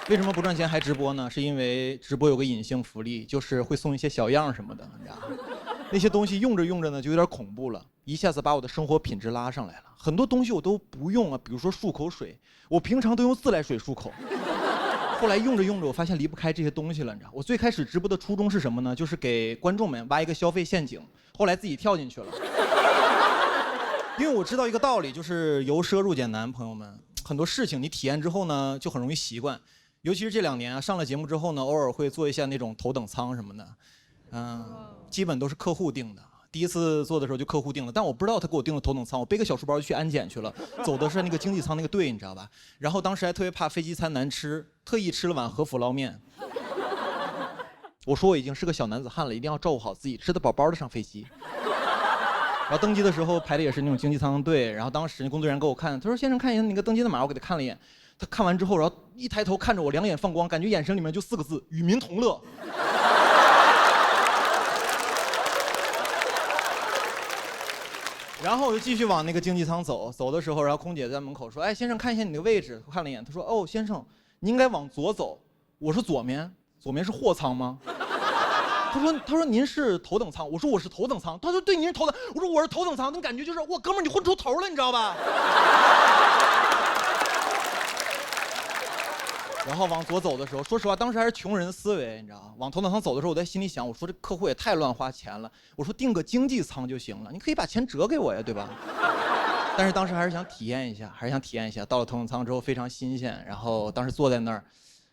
为什么不赚钱还直播呢？是因为直播有个隐性福利，就是会送一些小样什么的，你知道吗？那些东西用着用着呢，就有点恐怖了，一下子把我的生活品质拉上来了。很多东西我都不用啊，比如说漱口水，我平常都用自来水漱口。后来用着用着，我发现离不开这些东西了，你知道？我最开始直播的初衷是什么呢？就是给观众们挖一个消费陷阱，后来自己跳进去了。因为我知道一个道理，就是由奢入俭难，朋友们，很多事情你体验之后呢，就很容易习惯。尤其是这2年啊，上了节目之后呢，偶尔会做一下那种头等舱什么的，基本都是客户定的。第一次做的时候就客户定了，但我不知道他给我定了头等舱，我背个小书包就去安检去了，走的是那个经济舱那个队，你知道吧？然后当时还特别怕飞机餐难吃，特意吃了碗和府捞面。我说我已经是个小男子汉了，一定要照顾好自己，吃得饱饱的上飞机。然后登机的时候排的也是那种经济舱队，然后当时工作人员给我看，他说：“先生看一下那个登机的码。”我给他看了一眼，他看完之后，然后一抬头看着我，两眼放光，感觉眼神里面就4个字：与民同乐。然后我就继续往那个经济舱走，走的时候，然后空姐在门口说：“哎，先生，看一下你的位置。”我看了一眼，她说：“哦，先生，你应该往左走。”我说：“左面是货舱吗？”他说您是头等舱。我说我是头等舱。他说对，您是头等。我说我是头等舱，那感觉就是哇，哥们儿，你混出头了，你知道吧？然后往左走的时候，说实话，当时还是穷人思维，你知道吗？往头等舱走的时候，我在心里想，我说这客户也太乱花钱了。我说订个经济舱就行了，你可以把钱折给我呀，对吧？但是当时还是想体验一下，到了头等舱之后非常新鲜，然后当时坐在那儿，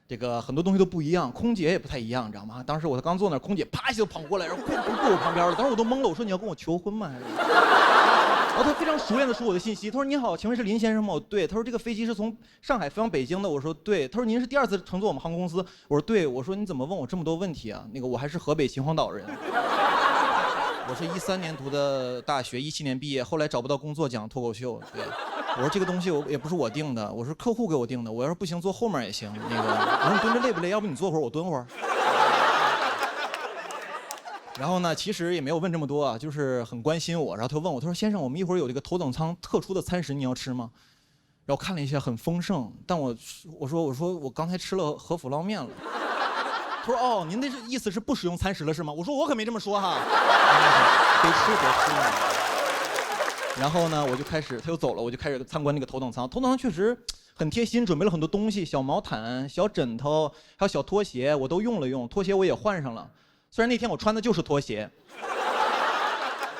这个很多东西都不一样，空姐也不太一样，你知道吗？当时我刚坐那儿，空姐啪一下就跑过来，然后过我旁边了，当时我都懵了，我说你要跟我求婚吗？还是？然后他非常熟练地说我的信息，他说：“你好，请问是林先生吗？”我说：“对。”他说：“这个飞机是从上海飞往北京的。”我说：“对。”他说：“您是第2次乘坐我们航空公司。”我说：“对。”我说：“你怎么问我这么多问题啊？那个我还是河北秦皇岛人。我是13年读的大学，17年毕业，后来找不到工作讲脱口秀。对，我说这个东西也不是我定的，我是客户给我定的。我要是不行坐后面也行。那个我说你蹲着累不累？要不你坐会儿，我蹲会儿。然后呢，其实也没有问这么多啊，就是很关心我。然后他问我，他说：“先生，我们一会儿有这个头等舱特殊的餐食，你要吃吗？”然后看了一下，很丰盛。但我说我刚才吃了和府捞面了。他说：“哦，您的意思是不使用餐食了是吗？”我说：“我可没这么说哈。”别吃。然后呢，我就开始，他又走了，我就开始参观那个头等舱。头等舱确实很贴心，准备了很多东西，小毛毯、小枕头，还有小拖鞋，我都用了用。拖鞋我也换上了。虽然那天我穿的就是拖鞋，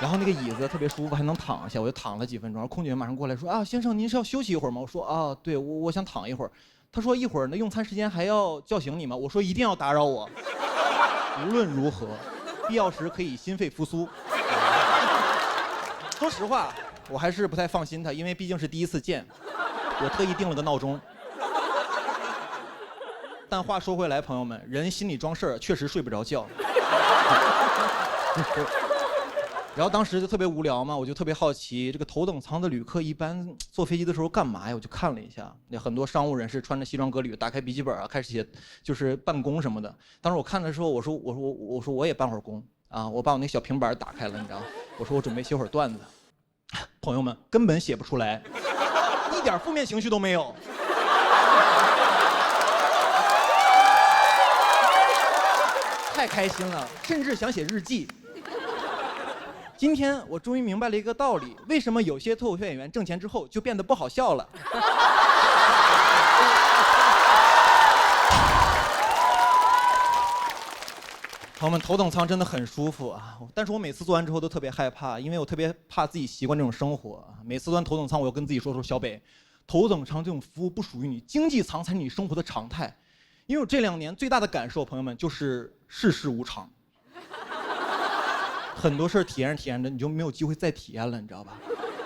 然后那个椅子特别舒服，还能躺下，我就躺了几分钟。然后空姐马上过来说：“啊，先生，您是要休息一会儿吗？”我说：“啊，对，我想躺一会儿。”他说：“一会儿呢，用餐时间还要叫醒你吗？”我说：“一定要打扰我。无论如何，必要时可以心肺复苏。”说实话，我还是不太放心他，因为毕竟是第1次见，我特意定了个闹钟。但话说回来，朋友们，人心里装事儿，确实睡不着觉。然后当时就特别无聊嘛，我就特别好奇，这个头等舱的旅客一般坐飞机的时候干嘛呀？我就看了一下，那很多商务人士穿着西装革履，打开笔记本啊，开始写，就是办公什么的。当时我看的时候，我说我也办会儿工啊，我把我那小平板打开了，你知道，我说我准备写会儿段子。朋友们根本写不出来，一点负面情绪都没有。太开心了，甚至想写日记。今天我终于明白了一个道理，为什么有些脱口秀演员挣钱之后就变得不好笑了。朋友们，头等舱真的很舒服啊，但是我每次做完之后都特别害怕，因为我特别怕自己习惯这种生活。每次做完头等舱，我要跟自己说小北，头等舱这种服务不属于你，经济舱才是你生活的常态。因为我这2年最大的感受，朋友们，就是世事无常。很多事儿体验着体验着，你就没有机会再体验了，你知道吧？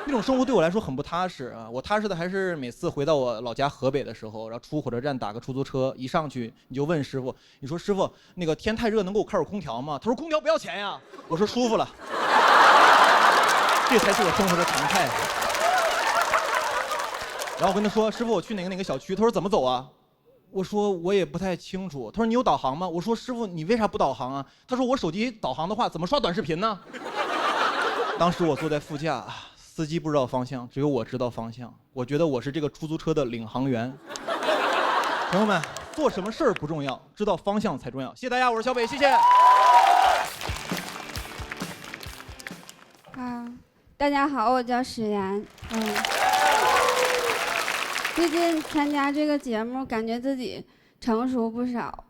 那种生活对我来说很不踏实啊！我踏实的还是每次回到我老家河北的时候，然后出火车站打个出租车，一上去你就问师傅，你说师傅，那个天太热，能给我开会空调吗？他说空调不要钱呀。我说舒服了，这才是我生活的常态。然后我跟他说，师傅，我去哪个小区？他说怎么走啊？我说我也不太清楚。他说你有导航吗？我说师傅，你为啥不导航啊？他说我手机导航的话，怎么刷短视频呢？当时我坐在副驾，司机不知道方向，只有我知道方向。我觉得我是这个出租车的领航员。朋友们，做什么事儿不重要，知道方向才重要。谢谢大家，我是小北，谢谢。大家好，我叫史岩。最近参加这个节目，感觉自己成熟不少。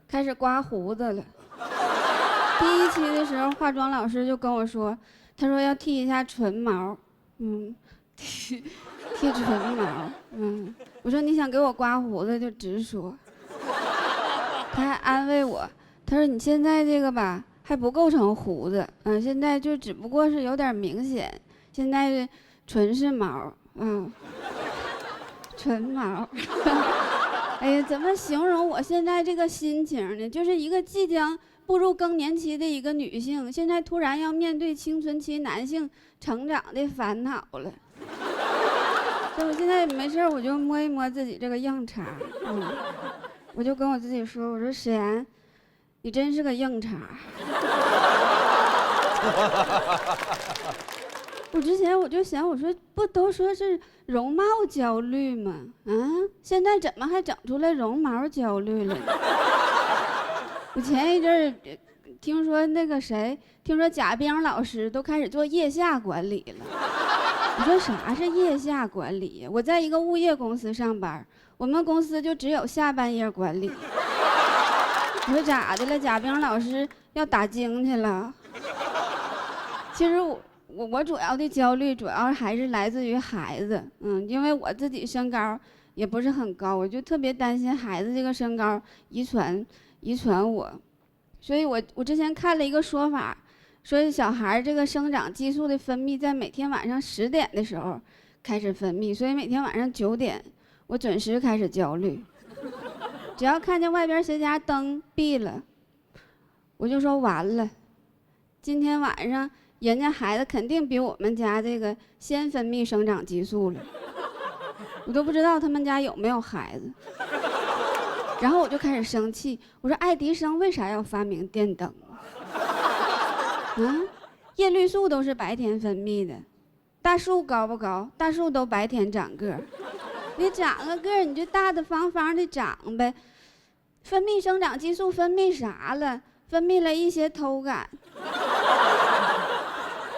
开始刮胡子了。第1期的时候，化妆老师就跟我说，他说要剃一下唇毛。剃唇毛。我说你想给我刮胡子就直说。他还安慰我，他说你现在这个吧还不构成胡子，现在就只不过是有点明显，现在纯是毛，纯毛。哎呀，怎么形容我现在这个心情呢？就是一个即将步入更年期的一个女性，现在突然要面对青春期男性成长的烦恼了。所以我现在没事我就摸一摸自己这个硬茬，我就跟我自己说，我说史岩，你真是个硬茬。我之前我就想，我说不都说是容貌焦虑吗？现在怎么还整出来绒毛焦虑了呢？我前一阵儿听说那个谁，听说贾冰老师都开始做腋下管理了。我说啥是腋下管理呀？我在一个物业公司上班，我们公司就只有下半夜管理。我说咋的了？贾冰老师要打更去了？其实我主要的焦虑主要还是来自于孩子，因为我自己身高也不是很高，我就特别担心孩子这个身高遗传我，所以我之前看了一个说法，说小孩这个生长激素的分泌在每天晚上10点的时候开始分泌，所以每天晚上9点我准时开始焦虑，只要看见外边谁家灯闭了，我就说完了，今天晚上人家孩子肯定比我们家这个先分泌生长激素了，我都不知道他们家有没有孩子。然后我就开始生气，我说爱迪生为啥要发明电灯啊？叶绿素都是白天分泌的，大树高不高？大树都白天长个儿，你长个个儿你就大大方方的长呗。分泌生长激素分泌啥了？分泌了一些偷感。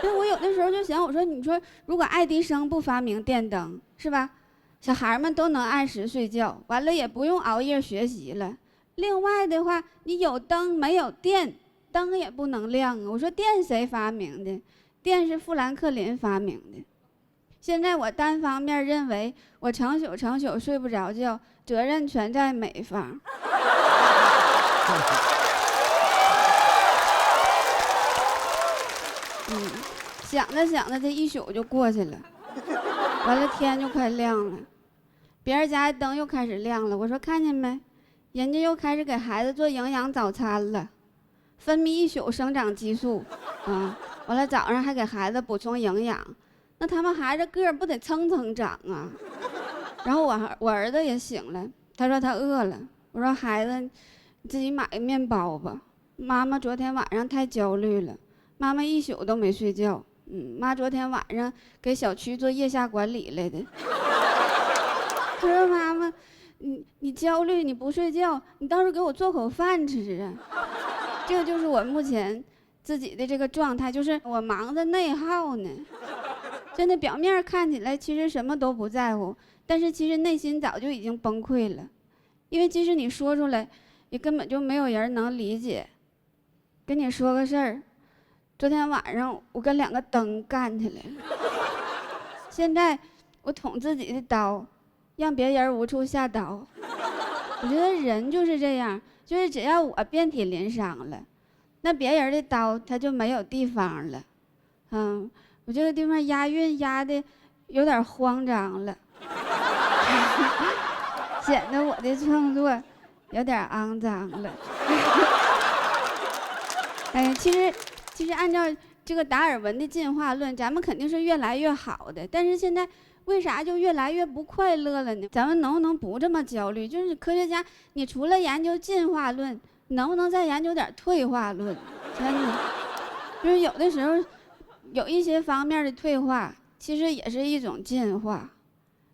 所以我有的时候就想，我说你说如果爱迪生不发明电灯，是吧？小孩们都能按时睡觉，完了也不用熬夜学习了。另外的话，你有灯没有电，灯也不能亮啊。我说电谁发明的？电是富兰克林发明的。现在我单方面认为我成宿睡不着觉，责任全在美方。想着想着，这一宿就过去了，完了天就快亮了，别人家的灯又开始亮了。我说看见没，人家又开始给孩子做营养早餐了，分泌一宿生长激素，完了早上还给孩子补充营养，那他们孩子个儿不得蹭蹭长啊？然后我儿子也醒了，他说他饿了，我说孩子，你自己买个面包吧，妈妈昨天晚上太焦虑了，妈妈一宿都没睡觉。妈昨天晚上给小区做腋下管理来的。他说妈妈，你焦虑，你不睡觉，你倒是给我做口饭吃啊。这个就是我目前自己的这个状态，就是我忙着内耗呢。真的表面看起来其实什么都不在乎，但是其实内心早就已经崩溃了，因为即使你说出来，也根本就没有人能理解。跟你说个事儿，昨天晚上我跟2个灯干起来了，现在我捅自己的刀，让别人无处下刀。我觉得人就是这样，就是只要我遍体鳞伤了，那别人的刀他就没有地方了。我这个地方押韵押的有点慌张了，显得我的创作有点肮脏了。其实按照这个达尔文的进化论，咱们肯定是越来越好的，但是现在为啥就越来越不快乐了呢？咱们能不能不这么焦虑？就是科学家，你除了研究进化论，能不能再研究点退化论？真的，就是有的时候有一些方面的退化，其实也是一种进化。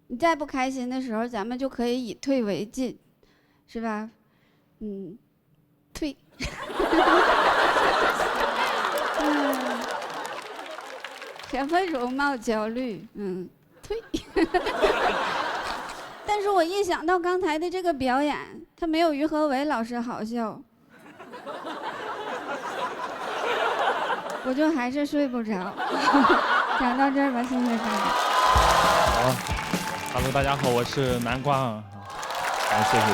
你再不开心的时候，咱们就可以以退为进，是吧？退。什么容貌焦虑？退。但是我一想到刚才的这个表演，他没有于和伟老师好笑，我就还是睡不着。讲到这儿吧，谢谢大家。好 ，Hello， 大家好，我是南瓜啊，谢谢。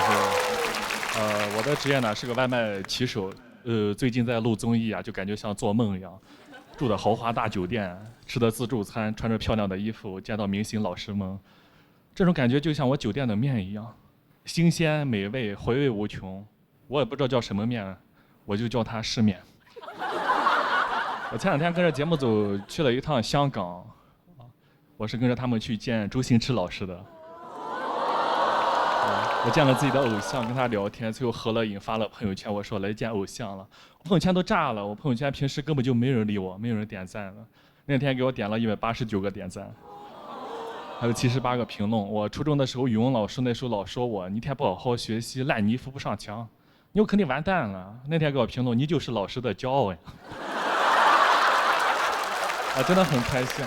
我的职业呢是个外卖骑手，最近在录综艺啊，就感觉像做梦一样，住的豪华大酒店，吃的自助餐，穿着漂亮的衣服，见到明星老师们，这种感觉就像我酒店的面一样，新鲜美味，回味无穷。我也不知道叫什么面，我就叫它世面。我前2天跟着节目组去了一趟香港，我是跟着他们去见周星驰老师的。我见了自己的偶像，跟他聊天，最后合了影，发了朋友圈。我说来见偶像了，我朋友圈都炸了。我朋友圈平时根本就没人理我，没有人点赞的。那天给我点了189个点赞，还有78个评论。我初中的时候，语文老师那时候老说我，你一天不好好学习，烂泥扶不上墙，你肯定完蛋了。那天给我评论，你就是老师的骄傲呀！我真的很开心。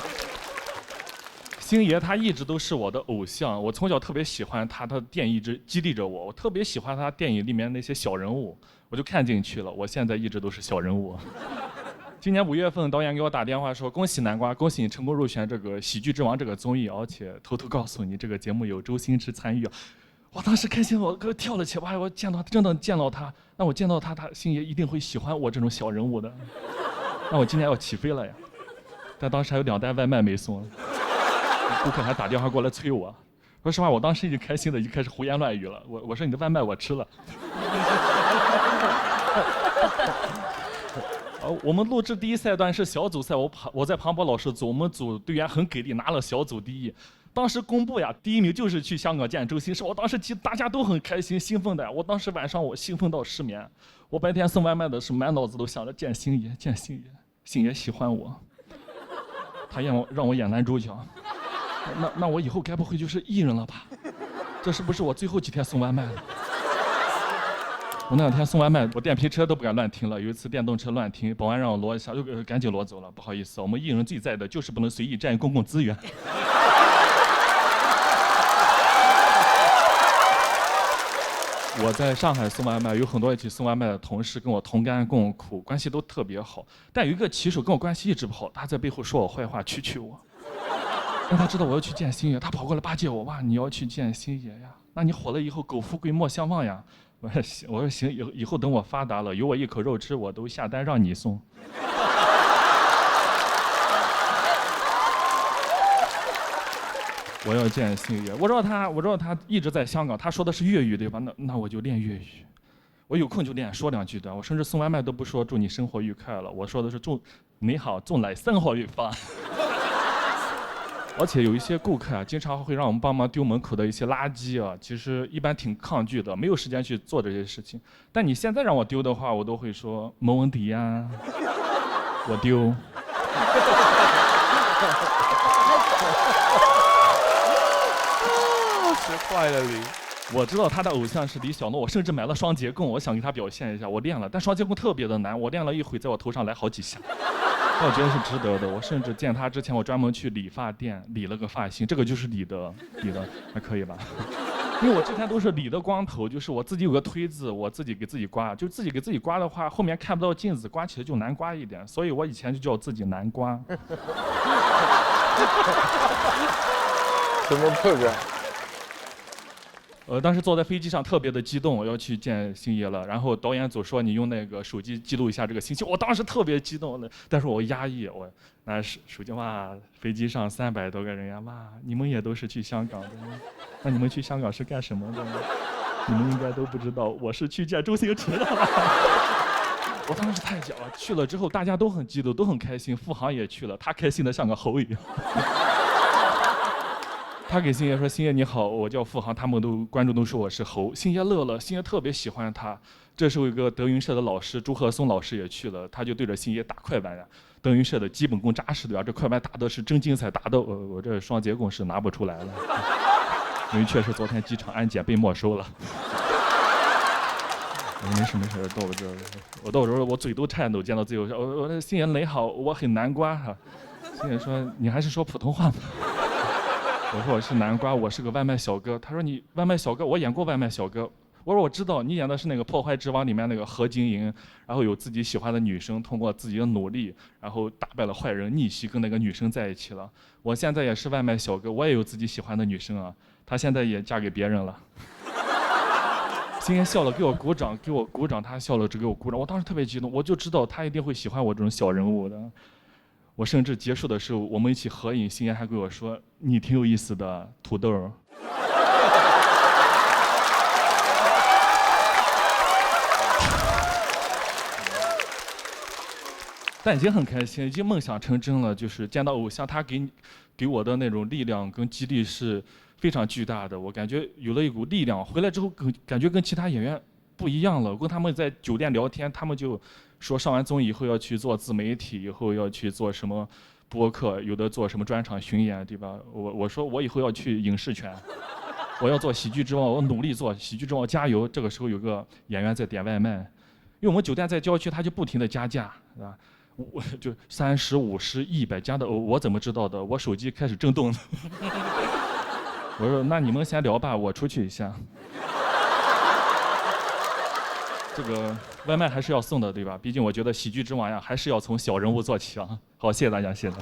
星爷他一直都是我的偶像，我从小特别喜欢他，他的电影一直激励着我。我特别喜欢他电影里面那些小人物，我就看进去了。我现在一直都是小人物。今年5月份，导演给我打电话说：“恭喜南瓜，恭喜你成功入选这个《喜剧之王》这个综艺，而且偷偷告诉你，这个节目有周星驰参与。”我当时开心，我跳了起来。我见到真的见到他，那我见到他，星爷一定会喜欢我这种小人物的。那我今年要起飞了呀！但当时还有2袋外卖没送。顾客还打电话过来催我，说实话，我当时已经开心的已经开始胡言乱语了。我说你的外卖我吃了。我们录制第1赛段是小组赛，我在庞博老师组，我们组队员很给力，拿了小组第1。当时公布呀，第1名就是去香港见周星驰。我当时大家都很开心兴奋的，我当时晚上我兴奋到失眠。我白天送外卖的时候满脑子都想着见星爷，见星爷，星爷喜欢我，他让我演男主角。那我以后该不会就是艺人了吧？这是不是我最后几天送外卖了？我那2天送外卖，我电瓶车都不敢乱停了。有一次电动车乱停，保安让我挪一下，就赶紧挪走了。不好意思，我们艺人最在的就是不能随意占用公共资源。我在上海送外卖，有很多一起送外卖的同事跟我同甘共苦，关系都特别好。但有一个骑手跟我关系一直不好，他在背后说我坏话，蛐我。让他知道我要去见星爷，他跑过来巴结我，哇，你要去见星爷呀？那你火了以后，苟富贵莫相忘呀。我说行，以后等我发达了，有我一口肉吃，我都下单让你送。我要见星爷，我知道他一直在香港，他说的是粤语对吧？那我就练粤语，我有空就练，说2句的。我甚至送外卖都不说祝你生活愉快了，我说的是祝你好，祝你生活愉快。而且有一些顾客啊，经常会让我们帮忙丢门口的一些垃圾啊，其实一般挺抗拒的，没有时间去做这些事情。但你现在让我丢的话，我都会说没问题呀，我丢。学坏了你。我知道他的偶像是李小璐，我甚至买了双截棍，我想给他表现一下，我练了，但双截棍特别的难，我练了一会在我头上来好几下，但我觉得是值得的。我甚至见他之前，我专门去理发店理了个发型，这个就是理的，还可以吧？因为我之前都是理的光头，就是我自己有个推子，我自己给自己刮，就自己给自己刮的话，后面看不到镜子，刮起来就难刮一点，所以我以前就叫自己难刮。什么破绽？当时坐在飞机上特别的激动，我要去见星爷了。然后导演组说你用那个手机记录一下这个心情，我当时特别激动的，但是我压抑，我拿手机哇，飞机上300多个人呀，哇，你们也都是去香港的吗？那你们去香港是干什么的呢？你们应该都不知道，我是去见周星驰的。我当时太假了，去了之后大家都很激动，都很开心，付航也去了，他开心的像个猴一样。他给星爷说：“星爷你好，我叫付航。”他们观众都说我是猴。星爷乐了，星爷特别喜欢他。这时候有个德云社的老师朱鹤松老师也去了，他就对着星爷打快板呀。德云社的基本功扎实对吧？这快板打的是真精彩，打的我这双截棍是拿不出来了。因为确实昨天机场安检被没收了。我说没事没事，到我这儿，我到我这儿我嘴都颤抖，见到自由我说星爷你好，我很难刮哈。星爷说你还是说普通话吧。我说我是南瓜，我是个外卖小哥。他说你外卖小哥，我演过外卖小哥。我说我知道，你演的是那个《破坏之王》里面那个何晶莹，然后有自己喜欢的女生，通过自己的努力，然后打败了坏人，逆袭跟那个女生在一起了。我现在也是外卖小哥，我也有自己喜欢的女生啊，她现在也嫁给别人了。星爷笑了，给我鼓掌，给我鼓掌，他笑了，只给我鼓掌。我当时特别激动，我就知道他一定会喜欢我这种小人物的。我甚至结束的时候，我们一起合影，星爷还跟我说：“你挺有意思的，土豆。”但已经很开心，已经梦想成真了。就是见到偶像，他给我的那种力量跟激励是非常巨大的。我感觉有了一股力量，回来之后感觉跟其他演员不一样了。我跟他们在酒店聊天，他们就说上完综艺以后要去做自媒体，以后要去做什么播客，有的做什么专场巡演，对吧？我说我以后要去影视圈，我要做喜剧之王，我努力做喜剧之王，加油！这个时候有个演员在点外卖，因为我们酒店在郊区，他就不停地加价，是吧？我就30、50、100加的，我怎么知道的？我手机开始震动了。我说那你们先聊吧，我出去一下。这个外卖还是要送的，对吧？毕竟我觉得喜剧之王呀，还是要从小人物做起啊。好，谢谢大家，谢谢。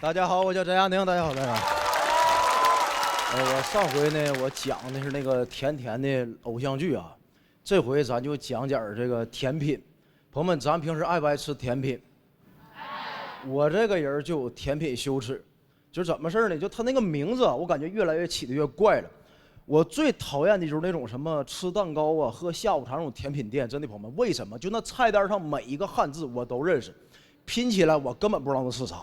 大家好，我叫翟亚宁，大家好，大家好。我上回呢，我讲的是那个甜甜的偶像剧啊，这回咱就讲点这个甜品。朋友们，咱平时爱不爱吃甜品？我这个人就有甜品羞耻，就是怎么事呢？就他那个名字，我感觉越来越起得越怪了。我最讨厌的就是那种什么吃蛋糕啊、喝下午茶那种甜品店，真的朋友们，为什么？就那菜单上每一个汉字我都认识，拼起来我根本不知道那是啥。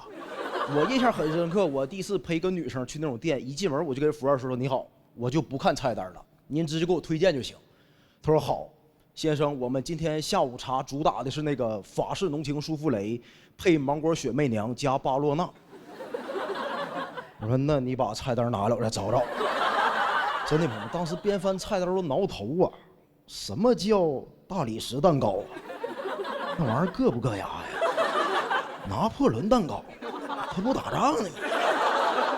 我印象很深刻，我第一次陪一个女生去那种店，一进门我就跟服务员说你好，我就不看菜单了，您直接给我推荐就行。他说好，先生，我们今天下午茶主打的是那个法式浓情舒芙蕾配芒果雪媚娘加巴洛纳。我说那你把菜单拿来，我再找找。真的朋友们，当时边翻菜单都挠头啊！什么叫大理石蛋糕啊？那玩意儿硌不硌牙呀？拿破仑蛋糕，他不打仗呢吗？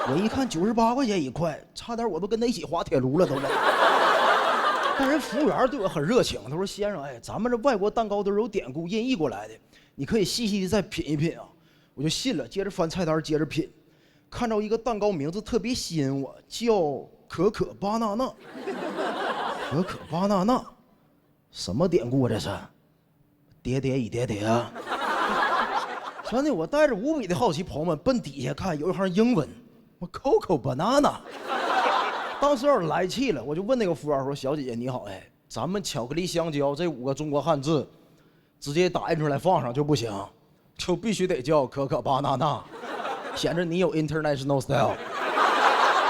我一看98块钱一块，差点我都跟他一起滑铁卢了都没。但人服务员对我很热情，他说：“先生，哎，咱们这外国蛋糕都是有典故印译过来的，你可以细细的再品一品啊。”我就信了，接着翻菜单，接着品，看着一个蛋糕名字特别吸引我，叫可可巴纳纳。可可巴纳纳，什么典故啊？这是？叠叠一叠叠啊！真的，我带着无比的好奇，朋友们奔底下看，有一行英文，我 Coco Banana。当时有点来气了，我就问那个服务员说：“小姐姐你好，哎，咱们巧克力香蕉这5个中国汉字，直接打印出来放上就不行，就必须得叫可可巴纳纳，显着你有 international style。”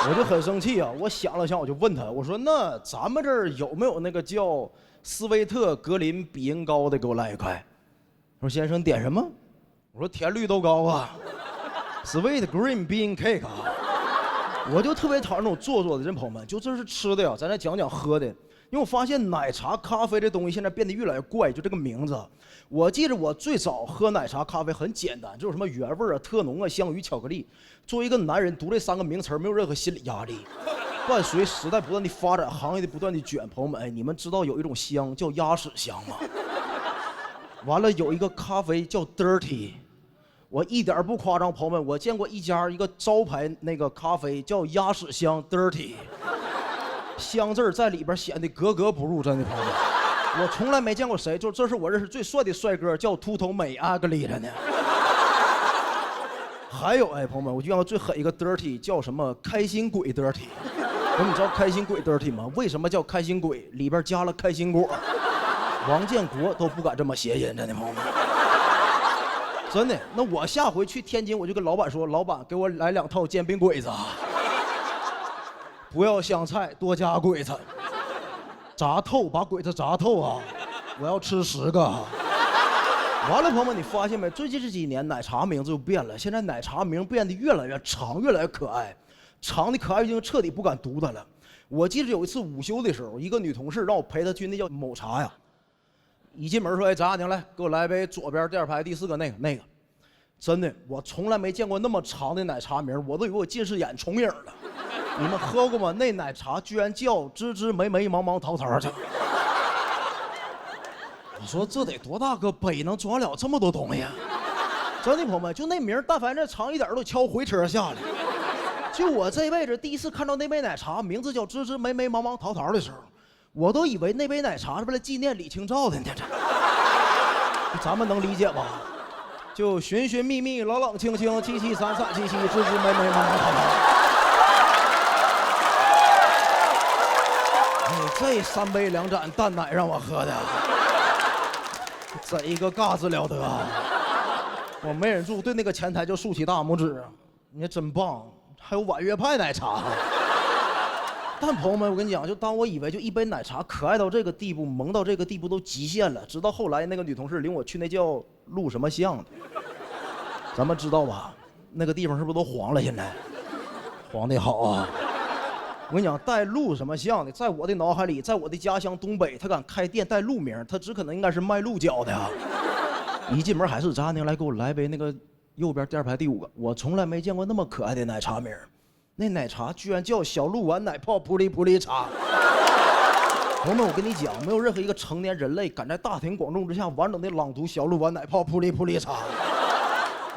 我就很生气啊！我想了想，我就问他，我说：“那咱们这儿有没有那个叫斯威特格林比音糕的？给我来一块。”他说：“先生点什么？”我说：“甜绿豆糕啊 ，Sweet Green Bean Cake 啊。”我就特别讨厌那种做作的人，朋友们，就这是吃的呀，咱再讲讲喝的。因为我发现奶茶、咖啡这东西现在变得越来越怪，就这个名字。我记得我最早喝奶茶、咖啡很简单，就是什么原味啊、特浓啊、香芋、巧克力。作为一个男人，读这3个名词没有任何心理压力。伴随时代不断的发展，行业的不断的卷，朋友们，哎，你们知道有一种香叫鸭屎香吗？完了，有一个咖啡叫 Dirty。我一点不夸张，朋友们，我见过一个招牌那个咖啡叫鸭屎香 Dirty。香字在里边显得格格不入，真的朋友们，我从来没见过谁，就这是我认识最帅的帅哥，叫秃头美 ugly 了呢。还有哎，朋友们，我遇到最狠一个 dirty 叫什么开心鬼 dirty。你知道开心鬼 dirty 吗？为什么叫开心鬼？里边加了开心果，王建国都不敢这么谐音，真的朋友们。真的，那我下回去天津，我就跟老板说，老板给我来2套煎饼鬼子。不要香菜，多加鬼子，炸透，把鬼子炸透啊！我要吃10个。完了，朋友们，你发现没？最近这几年奶茶名字就变了，现在奶茶名变得越来越长，越来越可爱，长的可爱已经彻底不敢读它了。我记得有一次午休的时候，一个女同事让我陪她去那叫某茶呀，一进门说：“哎，张亚宁来，给我来杯左边第2排第4个那个。”真的，我从来没见过那么长的奶茶名，我都以为我近视眼重影了。你们喝过吗？那奶茶居然叫芝芝梅梅茫茫桃桃去。我说这得多大个杯能装了这么多东西啊？真的朋友们，就那名但凡再长一点都敲回车下来。就我这辈子第一次看到那杯奶茶名字叫芝芝梅梅茫茫桃桃的时候，我都以为那杯奶茶是为了纪念李清照的呢。咱们能理解吧？就寻寻觅觅，冷冷清清，凄凄惨惨戚戚，芝芝梅梅茫茫桃桃。这3杯2盏淡奶让我喝的，这一个嘎子了得！我没忍住，对那个前台就竖起大拇指，你真棒！还有婉约派奶茶。但朋友们，我跟你讲，就当我以为就一杯奶茶可爱到这个地步，萌到这个地步都极限了，直到后来那个女同事领我去那叫录什么像的，咱们知道吧？那个地方是不是都黄了？现在黄的好啊！我跟你讲，带鹿什么像的，在我的脑海里，在我的家乡东北，他敢开店带鹿名，他只可能应该是卖鹿角的。一进门还是张亚宁来给我来杯那个右边第2排第5个，我从来没见过那么可爱的奶茶名，那奶茶居然叫小鹿丸奶泡扑哩茶。朋友们，我跟你讲，没有任何一个成年人类敢在大庭广众之下完整的朗读小鹿丸奶泡扑哩茶。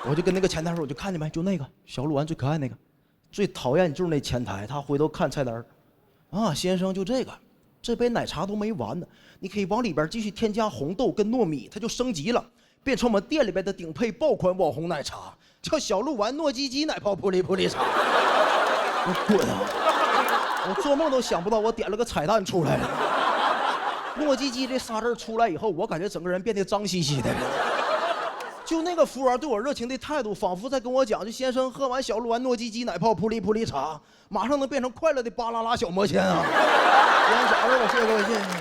我就跟那个前台说，我就看见没，就那个小鹿丸最可爱那个。最讨厌就是那前台，他回头看菜单啊，先生就这个，这杯奶茶都没完呢，你可以往里边继续添加红豆跟糯米，它就升级了，变成我们店里边的顶配爆款网红奶茶，叫小鹿丸糯叽叽奶泡扑哩茶。我滚啊！我做梦都想不到我点了个彩蛋出来了。糯叽叽这仨字出来以后，我感觉整个人变得脏兮兮的。就那个服务员对我热情的态度，仿佛在跟我讲：“就先生喝完小鹿丸糯叽叽奶泡扑哩茶，马上能变成快乐的巴啦啦小魔仙啊！”今天早上我谢谢各位，谢谢。